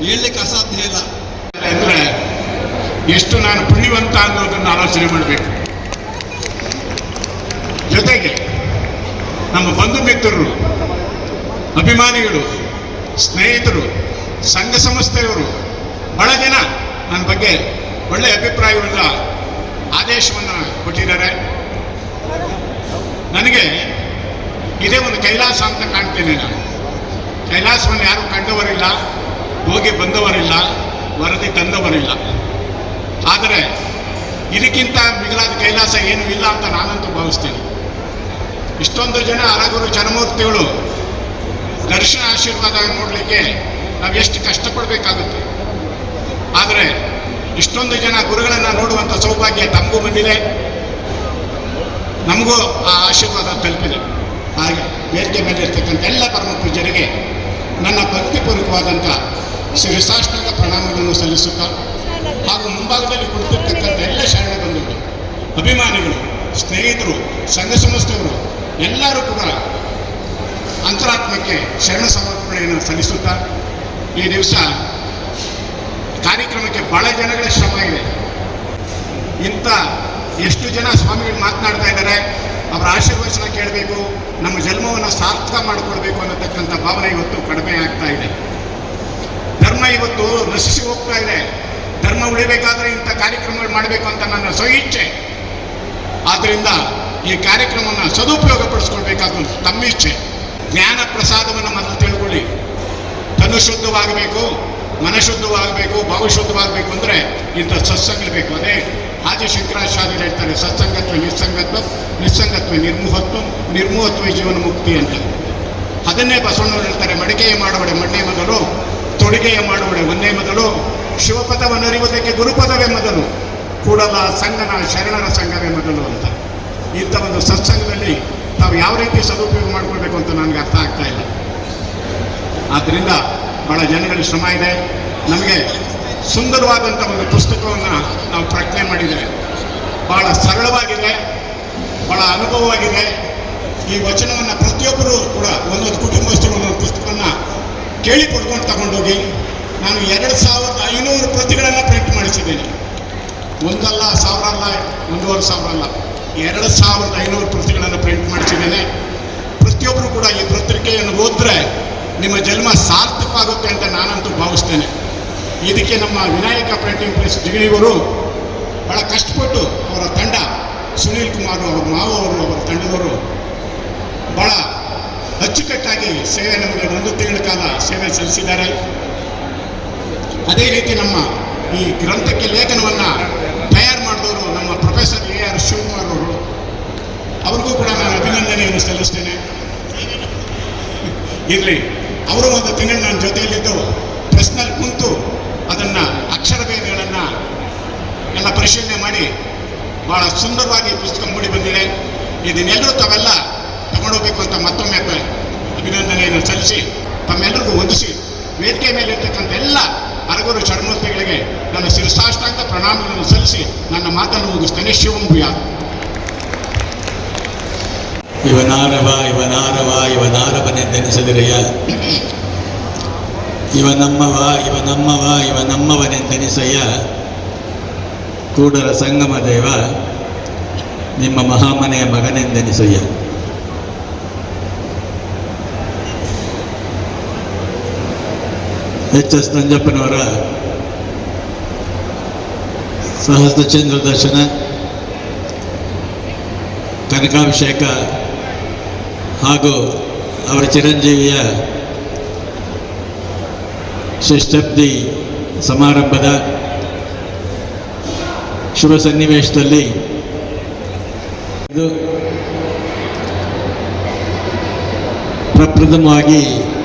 ಹೇಳಲಿಕ್ಕೆ ಅಸಾಧ್ಯ ಇಲ್ಲ. ಅಂದರೆ ಎಷ್ಟು ನಾನು ಪುಣ್ಯವಂತ ಅನ್ನೋದನ್ನು ಆಲೋಚನೆ ಮಾಡಬೇಕು. ಜೊತೆಗೆ ನಮ್ಮ ಬಂಧು ಮಿತ್ರರು, ಅಭಿಮಾನಿಗಳು, ಸ್ನೇಹಿತರು, ಸಂಘ ಸಂಸ್ಥೆಯವರು ಬಹಳ ಜನ ನನ್ನ ಬಗ್ಗೆ ಒಳ್ಳೆಯ ಅಭಿಪ್ರಾಯವುಳ್ಳ ಆದೇಶವನ್ನು ಕೊಟ್ಟಿದ್ದಾರೆ. ನನಗೆ ಇದೇ ಒಂದು ಕೈಲಾಸ ಅಂತ ಕಾಣ್ತೇನೆ. ನಾನು ಕೈಲಾಸವನ್ನು ಯಾರು ಕಂಡವರಿಲ್ಲ, ಹೋಗಿ ಬಂದವರಿಲ್ಲ, ವರದಿ ತಂದವರಿಲ್ಲ. ಆದರೆ ಇದಕ್ಕಿಂತ ಮಿಗಿಲಾದ ಕೈಲಾಸ ಏನೂ ಇಲ್ಲ ಅಂತ ನಾನಂತೂ ಭಾವಿಸ್ತೇನೆ. ಇಷ್ಟೊಂದು ಜನ ಹರಗುರು ಜನಮೂರ್ತಿಗಳು ದರ್ಶನ ಆಶೀರ್ವಾದ ನೋಡಲಿಕ್ಕೆ ನಾವು ಎಷ್ಟು ಕಷ್ಟಪಡಬೇಕಾಗುತ್ತೆ. ಆದರೆ ಇಷ್ಟೊಂದು ಜನ ಗುರುಗಳನ್ನು ನೋಡುವಂಥ ಸೌಭಾಗ್ಯ ತಮಗೂ ಬಂದಿದೆ, ನಮಗೂ ಆ ಆಶೀರ್ವಾದ ತಲುಪಿದೆ. ಹಾಗೆ ವೇದಿಕೆ ಮೇಲೆ ಇರ್ತಕ್ಕಂಥ ಎಲ್ಲ ಪರಮ ಪೂಜ್ಯರಿಗೆ ನನ್ನ ಭಕ್ತಿಪೂರ್ವಕವಾದಂಥ ಶಿರಸಾಷ್ಟಾಂಗ ಪ್ರಣಾಮಗಳನ್ನು ಸಲ್ಲಿಸುತ್ತಾ, ಹಾಗೂ ಮುಂಭಾಗದಲ್ಲಿ ಕುಳಿತಿರ್ತಕ್ಕಂಥ ಎಲ್ಲ ಶರಣ ಬಂಧುಗಳು, ಅಭಿಮಾನಿಗಳು, ಸ್ನೇಹಿತರು, ಸಂಘ ಸಂಸ್ಥೆಯವರು ಎಲ್ಲರೂ ಕೂಡ ಅಂತರಾತ್ಮಕ್ಕೆ ಶರಣ ಸಮರ್ಪಣೆಯನ್ನು ಸಲ್ಲಿಸುತ್ತಾ, ಈ ದಿವಸ ಕಾರ್ಯಕ್ರಮಕ್ಕೆ ಬಹಳ ಜನಗಳ ಶ್ರಮ ಇದೆ. ಇಂಥ ಎಷ್ಟು ಜನ ಸ್ವಾಮಿಗಳು ಮಾತನಾಡ್ತಾ ಇದ್ದಾರೆ, ಅವರ ಆಶೀರ್ವಚನ ಕೇಳಬೇಕು, ನಮ್ಮ ಜನ್ಮವನ್ನು ಸಾರ್ಥಕ ಮಾಡಿಕೊಡ್ಬೇಕು ಅನ್ನತಕ್ಕಂಥ ಭಾವನೆ ಇವತ್ತು ಕಡಿಮೆ ಆಗ್ತಾ ಇದೆ. ಧರ್ಮ ಇವತ್ತು ನಶಿಸಿ ಹೋಗ್ತಾ ಇದೆ. ಧರ್ಮ ಉಳಿಬೇಕಾದ್ರೆ ಇಂಥ ಕಾರ್ಯಕ್ರಮಗಳು ಮಾಡಬೇಕು ಅಂತ ನನ್ನ ಸ್ವಇಚ್ಛೆ. ಆದ್ದರಿಂದ ಈ ಕಾರ್ಯಕ್ರಮವನ್ನು ಸದುಪಯೋಗಪಡಿಸ್ಕೊಳ್ಬೇಕಾದ ತಮ್ಮಿಚ್ಛೆ. ಜ್ಞಾನ ಪ್ರಸಾದವನ್ನು ಮೊದಲು ತಿಳ್ಕೊಳ್ಳಿ. ತನು ಶುದ್ಧವಾಗಬೇಕು, ಮನಶುದ್ಧವಾಗಬೇಕು, ಭಾವಶುದ್ಧವಾಗಬೇಕು ಅಂದರೆ ಇಂಥ ಸತ್ಸಂಗ ಬೇಕು. ಅದೇ ಆದಿಶಂಕರಾಚಾರ್ಯರು ಹೇಳ್ತಾರೆ, ಸತ್ಸಂಗತ್ವ ನಿಸ್ಸಂಗತ್ವ, ನಿಸ್ಸಂಗತ್ವ ನಿರ್ಮೋಹತ್ವ, ನಿರ್ಮೋಹತ್ವ ಜೀವನ ಮುಕ್ತಿ ಅಂತ. ಅದನ್ನೇ ಬಸವಣ್ಣವರು ಹೇಳ್ತಾರೆ, ಮಡಿಕೆಯ ಮಾಡುವಡೆ ಮಣ್ಣೆ ಮೊದಲು, ತೊಡಿಗೆಯ ಮಾಡುವಡೆ ಒಂದೇ ಮೊದಲು, ಶಿವಪದವನ್ನರಿಯುವುದಕ್ಕೆ ಗುರುಪದವೇ ಮೊದಲು, ಕೂಡಲ ಸಂಗನ ಶರಣರ ಸಂಘವೇ ಮೊದಲು ಅಂತ. ಇಂಥ ಒಂದು ಸತ್ಸಂಗದಲ್ಲಿ ನಾವು ಯಾವ ರೀತಿ ಸದುಪಯೋಗ ಮಾಡಿಕೊಳ್ಬೇಕು ಅಂತ ನನಗೆ ಅರ್ಥ ಆಗ್ತಾ ಇಲ್ಲ. ಆದ್ದರಿಂದ ಭಾಳ ಜನಗಳ ಶ್ರಮ ಇದೆ. ನಮಗೆ ಸುಂದರವಾದಂಥ ಒಂದು ಪುಸ್ತಕವನ್ನು ನಾವು ಪ್ರಕಟಣೆ ಮಾಡಿದ್ದೇವೆ. ಭಾಳ ಸರಳವಾಗಿದೆ, ಭಾಳ ಅನುಭವವಾಗಿದೆ. ಈ ವಚನವನ್ನು ಪ್ರತಿಯೊಬ್ಬರು ಕೂಡ ಒಂದೊಂದು ಕುಟುಂಬಸ್ಥರು ಒಂದೊಂದು ಪುಸ್ತಕವನ್ನು ಕೇಳಿ ಪಡ್ಕೊಂಡು ತಗೊಂಡೋಗಿ ನಾನು 2500 ಪ್ರತಿಗಳನ್ನು ಪ್ರಿಂಟ್ ಮಾಡಿಸಿದ್ದೇನೆ. ಒಂದಲ್ಲ, 1000 ಅಲ್ಲ, 1500 ಅಲ್ಲ, 2500 ಪ್ರತಿಗಳನ್ನು ಪ್ರಿಂಟ್ ಮಾಡಿಸಿದ್ದೇನೆ. ಪ್ರತಿಯೊಬ್ಬರು ಕೂಡ ಈ ಪತ್ರಿಕೆಯನ್ನು ಓದಿದ್ರೆ ನಿಮ್ಮ ಜನ್ಮ ಸಾರ್ಥಕವಾಗುತ್ತೆ ಅಂತ ನಾನಂತೂ ಭಾವಿಸ್ತೇನೆ. ಇದಕ್ಕೆ ನಮ್ಮ ವಿನಾಯಕ ಪ್ರಿಂಟಿಂಗ್ ಪ್ರೆಸ್ ಜಿಗಳಿಯವರು ಭಾಳ ಕಷ್ಟಪಟ್ಟು ಅವರ ತಂಡ, ಸುನೀಲ್ ಕುಮಾರ್ ಅವರ ಮಾವರು, ಅವರ ತಂಡದವರು ಭಾಳ ಅಚ್ಚುಕಟ್ಟಾಗಿ ಸೇವೆ ನಮಗೆ 1 ತಿಂಗಳ ಕಾಲ ಸೇವೆ ಸಲ್ಲಿಸಿದ್ದಾರೆ. ಅದೇ ರೀತಿ ನಮ್ಮ ಈ ಗ್ರಂಥಕ್ಕೆ ಲೇಖನವನ್ನು ತಯಾರು ಮಾಡಿದವರು ನಮ್ಮ ಪ್ರೊಫೆಸರ್ AR ಶಿವಕುಮಾರ್ ಅವರು, ಅವ್ರಿಗೂ ಕೂಡ ನಾನು ಅಭಿನಂದನೆಯನ್ನು ಸಲ್ಲಿಸ್ತೇನೆ. ಇರಲಿ, ಅವರು 1 ತಿಂಗಳು ನನ್ನ ಜೊತೆಯಲ್ಲಿದ್ದು ಪ್ರೆಸ್ನಲ್ಲಿ ಕುಂತು ಅದನ್ನು ಅಕ್ಷರಭೇದಗಳನ್ನು ಎಲ್ಲ ಪರಿಶೀಲನೆ ಮಾಡಿ ಭಾಳ ಸುಂದರವಾಗಿ ಪುಸ್ತಕ ಮೂಡಿ ಬಂದಿದೆ. ಇದನ್ನೆಲ್ಲರೂ ತಾವೆಲ್ಲ ತಗೊಂಡೋಗ್ಬೇಕು ಅಂತ ಮತ್ತೊಮ್ಮೆ ಅಭಿನಂದನೆಯನ್ನು ಸಲ್ಲಿಸಿ ತಮ್ಮೆಲ್ಲರಿಗೂ ವಂದಿಸಿ, ವೇದಿಕೆ ಮೇಲಿರ್ತಕ್ಕಂಥ ಎಲ್ಲ ಹರಗುರು ಶರಣಮೂರ್ತಿಗಳಿಗೆ ನನ್ನ ಶಿರಸಾಷ್ಟಾಂಗ ಪ್ರಣಾಮಗಳನ್ನು ಸಲ್ಲಿಸಿ ನನ್ನ ಮಾತನ್ನು ಮುಗಿಸ್ತೇನೆ. ಶಿವಂಭುಯ. ಇವನಾರವ ಇವನಾರವ ಇವನಾರವನೆಂದೆನಿಸದಿರೆಯ, ಇವನಮ್ಮವ ಇವನಮ್ಮವ ಇವನಮ್ಮವನೆಂದೆನಿಸಯ್ಯ, ಕೂಡಲ ಸಂಗಮ ದೇವ ನಿಮ್ಮ ಮಹಾಮನೆಯ ಮಗನೆಂದೆನಿಸಯ್ಯ. HS ನಂಜಪ್ಪನವರ ಸಹಸ್ರಚಂದ್ರ ದರ್ಶನ, ಕನಕಾಭಿಷೇಕ ಹಾಗೂ ಅವರ ಚಿರಂಜೀವಿಯ ಷಷ್ಠಬ್ದಿ ಸಮಾರಂಭದ ಶುಭ ಸನ್ನಿವೇಶದಲ್ಲಿ ಇದು ಪ್ರಪ್ರಥಮವಾಗಿ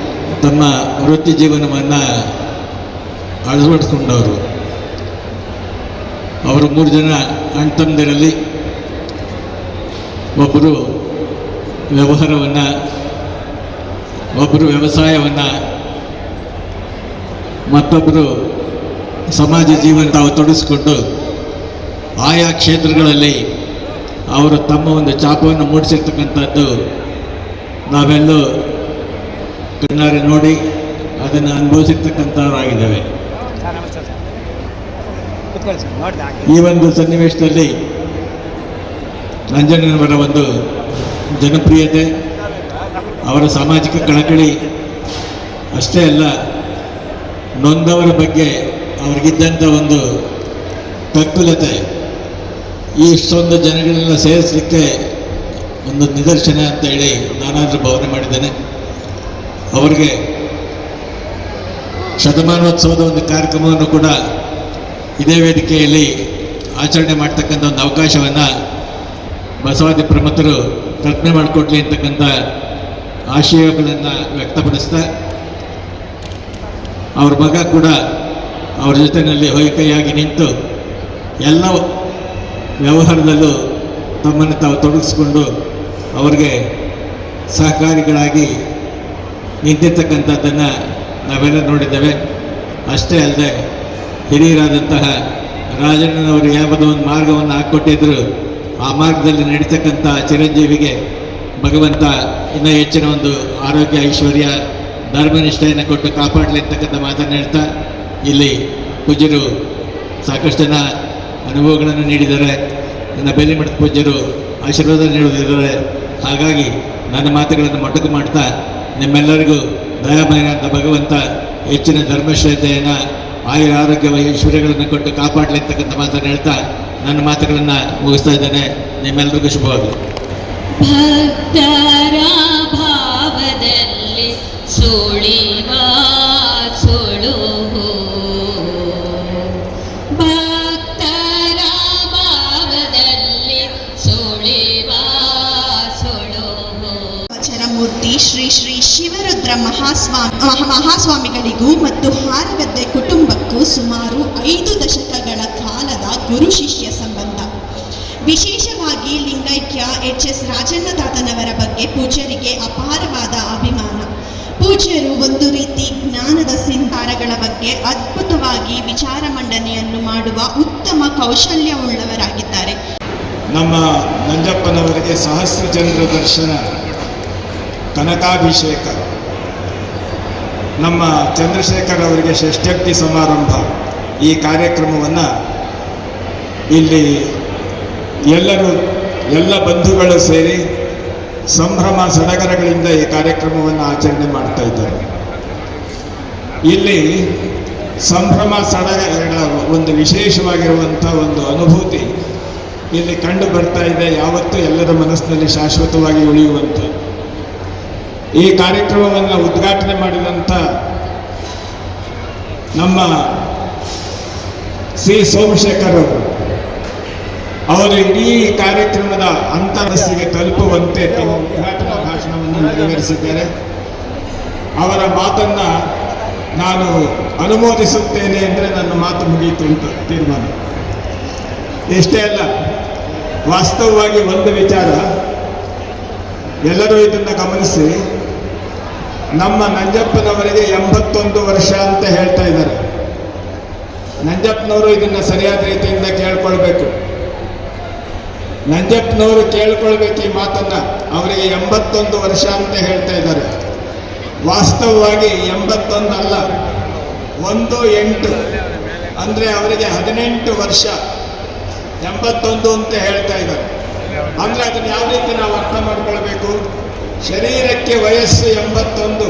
ತಮ್ಮ ವೃತ್ತಿ ಜೀವನವನ್ನು ಅಳವಡಿಸ್ಕೊಂಡವರು. ಅವರು 3 ಜನ ಅಣ್ತಮ್ಮಂದಿರಲ್ಲಿ ಒಬ್ಬರು ವ್ಯವಹಾರವನ್ನು, ಒಬ್ಬರು ವ್ಯವಸಾಯವನ್ನು, ಮತ್ತೊಬ್ಬರು ಸಮಾಜ ಜೀವನ ತಾವು ತೊಡಗಿಸ್ಕೊಂಡು ಆಯಾ ಕ್ಷೇತ್ರಗಳಲ್ಲಿ ಅವರು ತಮ್ಮ ಒಂದು ಛಾಪವನ್ನು ಮೂಡಿಸಿರ್ತಕ್ಕಂಥದ್ದು ನಾವೆಲ್ಲೂ ಕಣ್ಣಾರೆ ನೋಡಿ ಅದನ್ನು ಅನುಭವಿಸಿರ್ತಕ್ಕಂಥವರಾಗಿದ್ದೇವೆ. ಈ ಒಂದು ಸನ್ನಿವೇಶದಲ್ಲಿ ನಂಜಣ್ಣನವರ ಒಂದು ಜನಪ್ರಿಯತೆ, ಅವರ ಸಾಮಾಜಿಕ ಕಳಕಳಿ ಅಷ್ಟೇ ಅಲ್ಲ, ನೊಂದವರ ಬಗ್ಗೆ ಅವರಿಗಿದ್ದಂಥ ಒಂದು ತತ್ಪರತೆ ಈ ಇಷ್ಟೊಂದು ಜನಗಳೆಲ್ಲ ಸೇರಿಸಲಿಕ್ಕೆ ಒಂದು ನಿದರ್ಶನ ಅಂತ ಹೇಳಿ ನಾನಾದರೂ ಭಾವನೆ ಮಾಡಿದ್ದೇನೆ. ಅವರಿಗೆ ಶತಮಾನೋತ್ಸವದ ಒಂದು ಕಾರ್ಯಕ್ರಮವನ್ನು ಕೂಡ ಇದೇ ವೇದಿಕೆಯಲ್ಲಿ ಆಚರಣೆ ಮಾಡ್ತಕ್ಕಂಥ ಒಂದು ಅವಕಾಶವನ್ನು ಬಸವಾದಿ ಪ್ರಮುಖರು ಕಲ್ಪನೆ ಮಾಡಿಕೊಡ್ಲಿ ಅಂತಕ್ಕಂಥ ಆಶಯಗಳನ್ನು ವ್ಯಕ್ತಪಡಿಸ್ತಾ, ಅವ್ರ ಮಗ ಕೂಡ ಅವ್ರ ಜೊತೆಯಲ್ಲಿ ಹೊಯ್ಕೈಯಾಗಿ ನಿಂತು ಎಲ್ಲ ವ್ಯವಹಾರದಲ್ಲೂ ತಮ್ಮನ್ನು ತಾವು ತೊಡಗಿಸ್ಕೊಂಡು ಅವರಿಗೆ ಸಹಕಾರಿಗಳಾಗಿ ನಿಂತಿರ್ತಕ್ಕಂಥದ್ದನ್ನು ನಾವೆಲ್ಲ ನೋಡಿದ್ದೇವೆ. ಅಷ್ಟೇ ಅಲ್ಲದೆ ಹಿರಿಯರಾದಂತಹ ರಾಜಣ್ಣನವರು ಯಾವುದೋ ಒಂದು ಮಾರ್ಗವನ್ನು ಹಾಕ್ಕೊಟ್ಟಿದ್ರು, ಆ ಮಾರ್ಗದಲ್ಲಿ ನಡೀತಕ್ಕಂಥ ಚಿರಂಜೀವಿಗೆ ಭಗವಂತ ಇನ್ನೂ ಹೆಚ್ಚಿನ ಒಂದು ಆರೋಗ್ಯ, ಐಶ್ವರ್ಯ, ಧರ್ಮನಿಷ್ಠೆಯನ್ನು ಕೊಟ್ಟು ಕಾಪಾಡಲಿ ಅಂತಕ್ಕಂಥ ಮಾತನ್ನು ಹೇಳ್ತಾ, ಇಲ್ಲಿ ಪೂಜ್ಯರು ಸಾಕಷ್ಟು ಜನ ಅನುಭವಗಳನ್ನು ನೀಡಿದ್ದಾರೆ. ಇನ್ನು ಬೆಲಿಮಠದ ಪೂಜ್ಯರು ಆಶೀರ್ವಾದ ನೀಡುತ್ತಿದ್ದಾರೆ. ಹಾಗಾಗಿ ನನ್ನ ಮಾತುಗಳನ್ನು ಮೊಟಕು ಮಾಡ್ತಾ ನಿಮ್ಮೆಲ್ಲರಿಗೂ ದಯಾಮಯನಾದ ಭಗವಂತ ಹೆಚ್ಚಿನ ಧರ್ಮಶ್ರದ್ಧೆಯನ್ನು, ಆಯುರ ಆರೋಗ್ಯ ಐಶ್ವರ್ಯಗಳನ್ನು ಕೊಟ್ಟು ಕಾಪಾಡಲಿ ಅಂತಕ್ಕಂಥ ಮಾತನ್ನು ಹೇಳ್ತಾ ನನ್ನ ಮಾತುಗಳನ್ನು ಮುಗಿಸ್ತಾ ಇದ್ದೇನೆ. ನಿಮ್ಮೆಲ್ಲರಿಗೂ ಶುಭವಾಗಲಿ. ಭಕ್ತರ ಭಾವದಲ್ಲಿ ಸುಳಿವ ಸುಳು, ಭಕ್ತರ ಭಾವದಲ್ಲಿ ಸುಳಿವ ಸುಳು. ವಚನಮೂರ್ತಿ ಶ್ರೀ ಶ್ರೀ ಶಿವರುದ್ರ ಮಹಾಸ್ವಾಮಿಗಳಿಗೂ ಮತ್ತು ಹಾರಗದ್ದೆ ಕುಟುಂಬಕ್ಕೂ ಸುಮಾರು 5 ದಶಕಗಳ ಕಾಲದ ಗುರು ಶಿಷ್ಯ ಸಂಬಂಧ. ವಿಶೇಷವಾಗಿ ಲಿಂಗೈಕ್ಯ ಎಚ್.ಎಸ್. ರಾಜಣ್ಣ ತಾತನವರ ಬಗ್ಗೆ ಪೂಜ್ಯರಿಗೆ ಅಪಾರವಾದ ಅಭಿಮಾನ. ಪೂಜ್ಯರು ಒಂದು ರೀತಿ ಜ್ಞಾನದ ಸಿಂಹಾರಗಳ ಬಗ್ಗೆ ಅದ್ಭುತವಾಗಿ ವಿಚಾರ ಮಂಡನೆಯನ್ನು ಮಾಡುವ ಉತ್ತಮ ಕೌಶಲ್ಯವುಳ್ಳವರಾಗಿದ್ದಾರೆ. ನಮ್ಮ ನಂಜಪ್ಪನವರಿಗೆ ಸಹಸ್ರ ಚಂದ್ರ ದರ್ಶನ, ಕನಕಾಭಿಷೇಕ, ನಮ್ಮ ಚಂದ್ರಶೇಖರ್ ಅವರಿಗೆ ಷಷ್ಠ್ಯಬ್ದಿ ಸಮಾರಂಭ, ಈ ಕಾರ್ಯಕ್ರಮವನ್ನು ಇಲ್ಲಿ ಎಲ್ಲ ಬಂಧುಗಳು ಸೇರಿ ಸಂಭ್ರಮ ಸಡಗರಗಳಿಂದ ಈ ಕಾರ್ಯಕ್ರಮವನ್ನು ಆಚರಣೆ ಮಾಡ್ತಾ ಇದ್ದಾರೆ. ಇಲ್ಲಿ ಸಂಭ್ರಮ ಸಡಗರಗಳ ಒಂದು ವಿಶೇಷವಾಗಿರುವಂಥ ಒಂದು ಅನುಭೂತಿ ಇಲ್ಲಿ ಕಂಡು ಬರ್ತಾ ಇದೆ. ಯಾವತ್ತೂ ಎಲ್ಲರ ಮನಸ್ಸಿನಲ್ಲಿ ಶಾಶ್ವತವಾಗಿ ಉಳಿಯುವಂಥ ಈ ಕಾರ್ಯಕ್ರಮವನ್ನು ಉದ್ಘಾಟನೆ ಮಾಡಿದಂಥ ನಮ್ಮ ಸಿ ಸೋಮಶೇಖರ್ ಅವರು ಇಡೀ ಕಾರ್ಯಕ್ರಮದ ಅಂತರಸ್ಸಿಗೆ ತಲುಪುವಂತೆ ತಮ್ಮ ಉದ್ಘಾಟನಾ ಭಾಷಣವನ್ನು ನೆರವೇರಿಸಿದ್ದಾರೆ. ಅವರ ಮಾತನ್ನು ನಾನು ಅನುಮೋದಿಸುತ್ತೇನೆ ಅಂದರೆ ನನ್ನ ಮಾತು ಮುಗಿಯಿತು ಅಂತ ತೀರ್ಮಾನ. ಇಷ್ಟೇ ಅಲ್ಲ, ವಾಸ್ತವವಾಗಿ ಒಂದು ವಿಚಾರ, ಎಲ್ಲರೂ ಇದನ್ನು ಗಮನಿಸಿ, ನಮ್ಮ ನಂಜಪ್ಪನವರಿಗೆ 81 ವರ್ಷ ಅಂತ ಹೇಳ್ತಾ ಇದ್ದಾರೆ. ನಂಜಪ್ಪನವರು ಇದನ್ನು ಸರಿಯಾದ ರೀತಿಯಿಂದ ಕೇಳ್ಕೊಳ್ಬೇಕು. ನಂಜಪ್ಪನವರು ಕೇಳ್ಕೊಳ್ಬೇಕು ಈ ಮಾತನ್ನು. ಅವರಿಗೆ 81 ವರ್ಷ ಅಂತ ಹೇಳ್ತಾ ಇದ್ದಾರೆ. ವಾಸ್ತವವಾಗಿ 81 ಅಲ್ಲ, 18 ಅಂದರೆ ಅವರಿಗೆ 18 ವರ್ಷ, 81 ಅಂತ ಹೇಳ್ತಾ ಇದ್ದಾರೆ. ಅಂದರೆ ಅದನ್ನು ಯಾವ ರೀತಿ ನಾವು ಅರ್ಥ ಮಾಡ್ಕೊಳ್ಬೇಕು? ಶರೀರಕ್ಕೆ ವಯಸ್ಸು 81,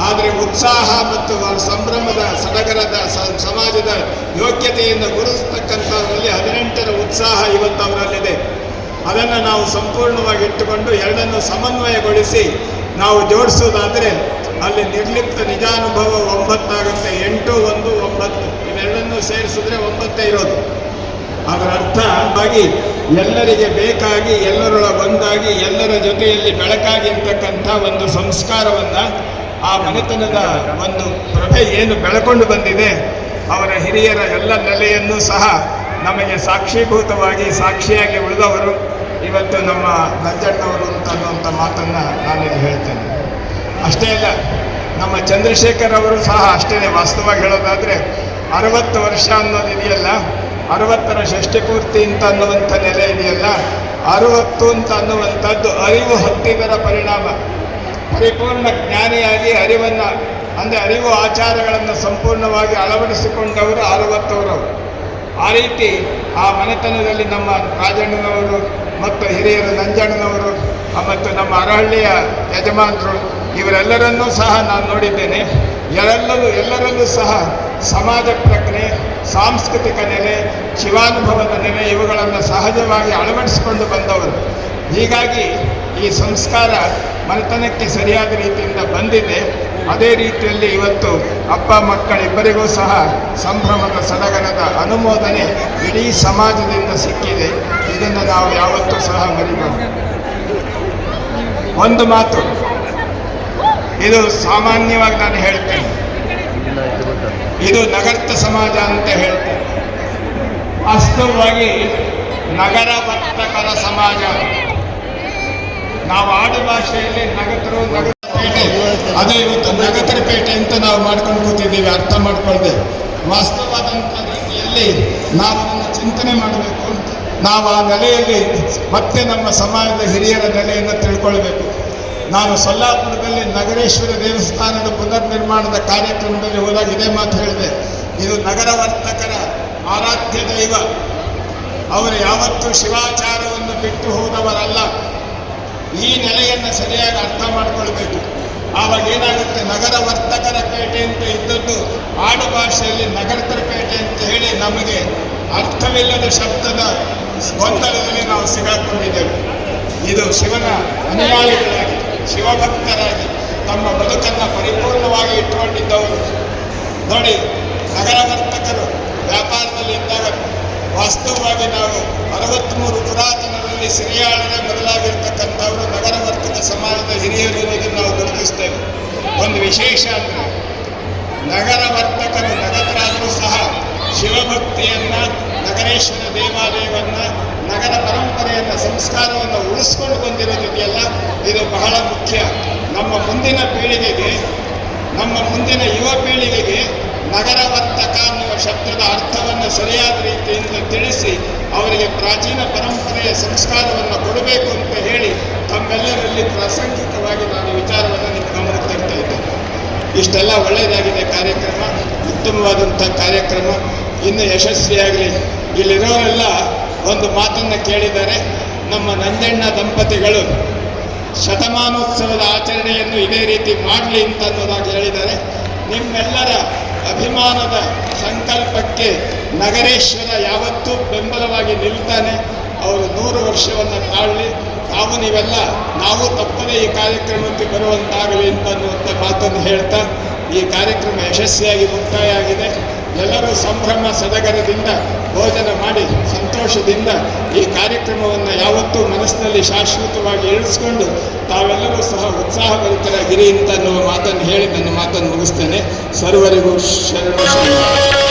ಆದರೆ ಉತ್ಸಾಹ ಮತ್ತು ಸಂಭ್ರಮದ ಸಡಗರದ ಸಮಾಜದ ಯೋಗ್ಯತೆಯನ್ನು ಗುರುತಿಸ್ತಕ್ಕಂಥವರಲ್ಲಿ 18ರ ಉತ್ಸಾಹ ಇವತ್ತು ಅವರಲ್ಲಿದೆ. ಅದನ್ನು ನಾವು ಸಂಪೂರ್ಣವಾಗಿ ಇಟ್ಟುಕೊಂಡು ಎರಡನ್ನು ಸಮನ್ವಯಗೊಳಿಸಿ ನಾವು ಜೋಡಿಸೋದಾದರೆ ಅಲ್ಲಿ ನಿರ್ಲಿಪ್ತ ನಿಜಾನುಭವ 9 ಆಗುತ್ತೆ. 8, 1, 9 ಇವೆರಡನ್ನು ಸೇರಿಸಿದ್ರೆ 9 ಇರೋದು. ಅದರ ಅರ್ಥವಾಗಿ ಎಲ್ಲರಿಗೆ ಬೇಕಾಗಿ, ಎಲ್ಲರೊಳ ಒಂದಾಗಿ, ಎಲ್ಲರ ಜೊತೆಯಲ್ಲಿ ಬೆಳಕಾಗಿ ಇರ್ತಕ್ಕಂಥ ಒಂದು ಸಂಸ್ಕಾರವನ್ನು, ಆ ಮನೆತನದ ಒಂದು ಪ್ರಭೆ ಏನು ಬೆಳಕೊಂಡು ಬಂದಿದೆ, ಅವರ ಹಿರಿಯರ ಎಲ್ಲ ನೆಲೆಯನ್ನು ಸಹ ನಮಗೆ ಸಾಕ್ಷೀಭೂತವಾಗಿ ಸಾಕ್ಷಿಯಾಗಿ ಉಳಿದವರು ಇವತ್ತು ನಮ್ಮ ನಂಜಣ್ಣವರು ಅನ್ನುವಂಥ ಮಾತನ್ನು ನಾನಿಲ್ಲಿ ಹೇಳ್ತೇನೆ. ಅಷ್ಟೇ ಅಲ್ಲ, ನಮ್ಮ ಚಂದ್ರಶೇಖರ್ ಅವರು ಸಹ ಅಷ್ಟೇ. ವಾಸ್ತವವಾಗಿ ಹೇಳೋದಾದರೆ 60 ವರ್ಷ ಅನ್ನೋದು ಇದೆಯಲ್ಲ, 60ರ ಷಷ್ಠಿ ಪೂರ್ತಿ ಅಂತ ಅನ್ನುವಂಥ ನೆಲೆ ಇದೆಯಲ್ಲ, 60 ಅಂತ ಅನ್ನುವಂಥದ್ದು ಅರಿವು ಹತ್ತಿದರ ಪರಿಣಾಮ. ಪರಿಪೂರ್ಣ ಜ್ಞಾನಿಯಾಗಿ ಅರಿವನ್ನು ಅಂದರೆ ಅರಿವು ಆಚಾರಗಳನ್ನು ಸಂಪೂರ್ಣವಾಗಿ ಅಳವಡಿಸಿಕೊಂಡವರು 60ರವರು. ಆ ರೀತಿ ಆ ಮನೆತನದಲ್ಲಿ ನಮ್ಮ ರಾಜಣ್ಣನವರು ಮತ್ತು ಹಿರಿಯರು ನಂಜಣ್ಣನವರು ಮತ್ತು ನಮ್ಮ ಅರಹಳ್ಳಿಯ ಯಜಮಾನರು ಇವರೆಲ್ಲರನ್ನೂ ಸಹ ನಾನು ನೋಡಿದ್ದೇನೆ. ಎಲ್ಲರಲ್ಲೂ ಸಹ ಸಮಾಜ ಪ್ರಜ್ಞೆ, ಸಾಂಸ್ಕೃತಿಕ ನೆಲೆ, ಶಿವಾನುಭವದ ನೆಲೆ ಇವುಗಳನ್ನು ಸಹಜವಾಗಿ ಅಳವಡಿಸಿಕೊಂಡು ಬಂದವರು. ಹೀಗಾಗಿ ಈ ಸಂಸ್ಕಾರ ಮನೆತನಕ್ಕೆ ಸರಿಯಾದ ರೀತಿಯಿಂದ ಬಂದಿದೆ. ಅದೇ ರೀತಿಯಲ್ಲಿ ಇವತ್ತು ಅಪ್ಪ ಮಕ್ಕಳಿಬ್ಬರಿಗೂ ಸಹ ಸಂಭ್ರಮದ ಸಡಗರದ ಅನುಮೋದನೆ ಇಡೀ ಸಮಾಜದಿಂದ ಸಿಕ್ಕಿದೆ. ಇದನ್ನು ನಾವು ಯಾವತ್ತೂ ಸಹ ಮರಿಬಾರದು. ಒಂದು ಮಾತು, ಇದು ಸಾಮಾನ್ಯವಾಗಿ ನಾನು ಹೇಳ್ತೇನೆ, ಇದು ನಗರ್ತ ಸಮಾಜ ಅಂತ ಹೇಳ್ತೇನೆ. ವಾಸ್ತವವಾಗಿ ನಗರ ವರ್ತಕರ ಸಮಾಜ. ನಾವು ಆಡು ಭಾಷೆಯಲ್ಲಿ ನಗತರು, ನಗರಪೇಟೆ, ಅದು ಇವತ್ತು ನಗತರ ಪೇಟೆ ಅಂತ ನಾವು ಮಾಡ್ಕೊಂಡು ಕೂತಿದ್ದೀವಿ, ಅರ್ಥ ಮಾಡ್ಕೊಳ್ದೆ. ವಾಸ್ತವವಾದಂಥ ರೀತಿಯಲ್ಲಿ ನಾವು ಅದನ್ನು ಚಿಂತನೆ ಮಾಡಬೇಕು. ನಾವು ಆ ನೆಲೆಯಲ್ಲಿ ಮತ್ತೆ ನಮ್ಮ ಸಮಾಜದ ಹಿರಿಯರ ನೆಲೆಯನ್ನು ತಿಳ್ಕೊಳ್ಬೇಕು. ನಾನು ಸೊಲ್ಲಾಪುರದಲ್ಲಿ ನಗರೇಶ್ವರ ದೇವಸ್ಥಾನದ ಪುನರ್ ನಿರ್ಮಾಣದ ಕಾರ್ಯಕ್ರಮದಲ್ಲಿ ಹೋದಾಗ ಇದೇ ಮಾತು ಹೇಳಿದೆ. ಇದು ನಗರ ವರ್ತಕರ ಆರಾಧ್ಯ ದೈವ. ಅವರು ಯಾವತ್ತೂ ಶಿವಾಚಾರವನ್ನು ಬಿಟ್ಟು ಹೋದವರಲ್ಲ. ಈ ನೆಲೆಯನ್ನು ಸರಿಯಾಗಿ ಅರ್ಥ ಮಾಡ್ಕೊಳ್ಬೇಕು. ಆವಾಗ ಏನಾಗುತ್ತೆ, ನಗರ ವರ್ತಕರ ಪೇಟೆ ಅಂತ ಇದ್ದದ್ದು ಆಡು ಭಾಷೆಯಲ್ಲಿ ನಗರತರ ಪೇಟೆ ಅಂತ ಹೇಳಿ ನಮಗೆ ಅರ್ಥವಿಲ್ಲದ ಶಬ್ದದ ಗೊಂದಲದಲ್ಲಿ ನಾವು ಸಿಗಾಕೊಂಡಿದ್ದೇವೆ. ಇದು ಶಿವನ ಅನುಯಾಯಿಗಳಾಗಿ, ಶಿವಭಕ್ತರಾಗಿ ತಮ್ಮ ಬದುಕನ್ನು ಪರಿಪೂರ್ಣವಾಗಿ ಇಟ್ಟುಕೊಂಡಿದ್ದವರು. ನೋಡಿ, ನಗರ ವರ್ತಕರು ವ್ಯಾಪಾರದಲ್ಲಿ ಇದ್ದಾಗ ವಾಸ್ತವವಾಗಿ ನಾವು 63 ಪುರಾತನರಲ್ಲಿ ಸಿರಿಯಾಳರೇ ಮೊದಲಾಗಿರ್ತಕ್ಕಂಥವರು ನಗರ ವರ್ತಕ ಸಮಾಜದ ಹಿರಿಯರು ಅನ್ನೋದನ್ನು ನಾವು ಗುರುತಿಸ್ತೇವೆ. ಒಂದು ವಿಶೇಷ ಅಂದರೆ ನಗರ ವರ್ತಕರು ನಗರರಾದರೂ ಸಹ ಶಿವಭಕ್ತಿಯನ್ನು, ನಗರೇಶ್ವರ ದೇವಾಲಯವನ್ನು, ನಗರ ಪರಂಪರೆಯನ್ನು, ಸಂಸ್ಕಾರವನ್ನು ಉಳಿಸ್ಕೊಂಡು ಬಂದಿರೋದಿದೆಯಲ್ಲ, ಇದು ಬಹಳ ಮುಖ್ಯ. ನಮ್ಮ ಮುಂದಿನ ಪೀಳಿಗೆಗೆ, ನಮ್ಮ ಮುಂದಿನ ಯುವ ಪೀಳಿಗೆಗೆ ನಗರ ವರ್ತಕ ಅನ್ನುವ ಶಬ್ದದ ಅರ್ಥವನ್ನು ಸರಿಯಾದ ರೀತಿಯಿಂದ ತಿಳಿಸಿ ಅವರಿಗೆ ಪ್ರಾಚೀನ ಪರಂಪರೆಯ ಸಂಸ್ಕಾರವನ್ನು ಕೊಡಬೇಕು ಅಂತ ಹೇಳಿ ತಮ್ಮೆಲ್ಲರಲ್ಲಿ ಪ್ರಾಸಂಗಿಕವಾಗಿ ನಾನು ವಿಚಾರವನ್ನು ನಿಮ್ಮ ಗಮನಕ್ಕೆ ತರ್ತಾ ಇದ್ದೇನೆ. ಇಷ್ಟೆಲ್ಲ ಒಳ್ಳೆಯದಾಗಿದೆ ಕಾರ್ಯಕ್ರಮ, ಉತ್ತಮವಾದಂಥ ಕಾರ್ಯಕ್ರಮ. ಇನ್ನು ಯಶಸ್ವಿಯಾಗಲಿ. ಇಲ್ಲಿರೋರೆಲ್ಲ ಒಂದು ಮಾತನ್ನು ಕೇಳಿದ್ದಾರೆ. ನಮ್ಮ ನಂಜಣ್ಣ ದಂಪತಿಗಳು ಶತಮಾನೋತ್ಸವದ ಆಚರಣೆಯನ್ನು ಇದೇ ರೀತಿ ಮಾಡಲಿ ಅಂತ ಅನ್ನೋದಾಗಿ ಹೇಳಿದ್ದಾರೆ. ನಿಮ್ಮೆಲ್ಲರ ಅಭಿಮಾನದ ಸಂಕಲ್ಪಕ್ಕೆ ನಗರೇಶ್ವರ ಯಾವತ್ತೂ ಬೆಂಬಲವಾಗಿ ನಿಲ್ತಾನೆ. ಅವರು 100 ವರ್ಷವನ್ನು ತಾಳಲಿ. ನಾವು ತಪ್ಪದೇ ಈ ಕಾರ್ಯಕ್ರಮಕ್ಕೆ ಬರುವಂತಾಗಲಿ ಅನ್ನುವಂಥ ಮಾತನ್ನು ಹೇಳ್ತಾ ಈ ಕಾರ್ಯಕ್ರಮ ಯಶಸ್ವಿಯಾಗಿ ಮುಕ್ತಾಯ ಆಗಿದೆ. ಎಲ್ಲರೂ ಸಂಭ್ರಮ ಸಡಗರದಿಂದ ಭೋಜನ ಮಾಡಿ ಸಂತೋಷದಿಂದ ಈ ಕಾರ್ಯಕ್ರಮವನ್ನು ಯಾವತ್ತೂ ಮನಸ್ಸಿನಲ್ಲಿ ಶಾಶ್ವತವಾಗಿ ಇಳಿಸ್ಕೊಂಡು ತಾವೆಲ್ಲರೂ ಸಹ ಉತ್ಸಾಹಭರಿತರಾಗಿರಿ ಅಂತ ಅನ್ನುವ ಮಾತನ್ನು ಹೇಳಿ ನನ್ನ ಮಾತನ್ನು ಮುಗಿಸ್ತೇನೆ. ಸರ್ವರಿಗೂ ಶರಣು.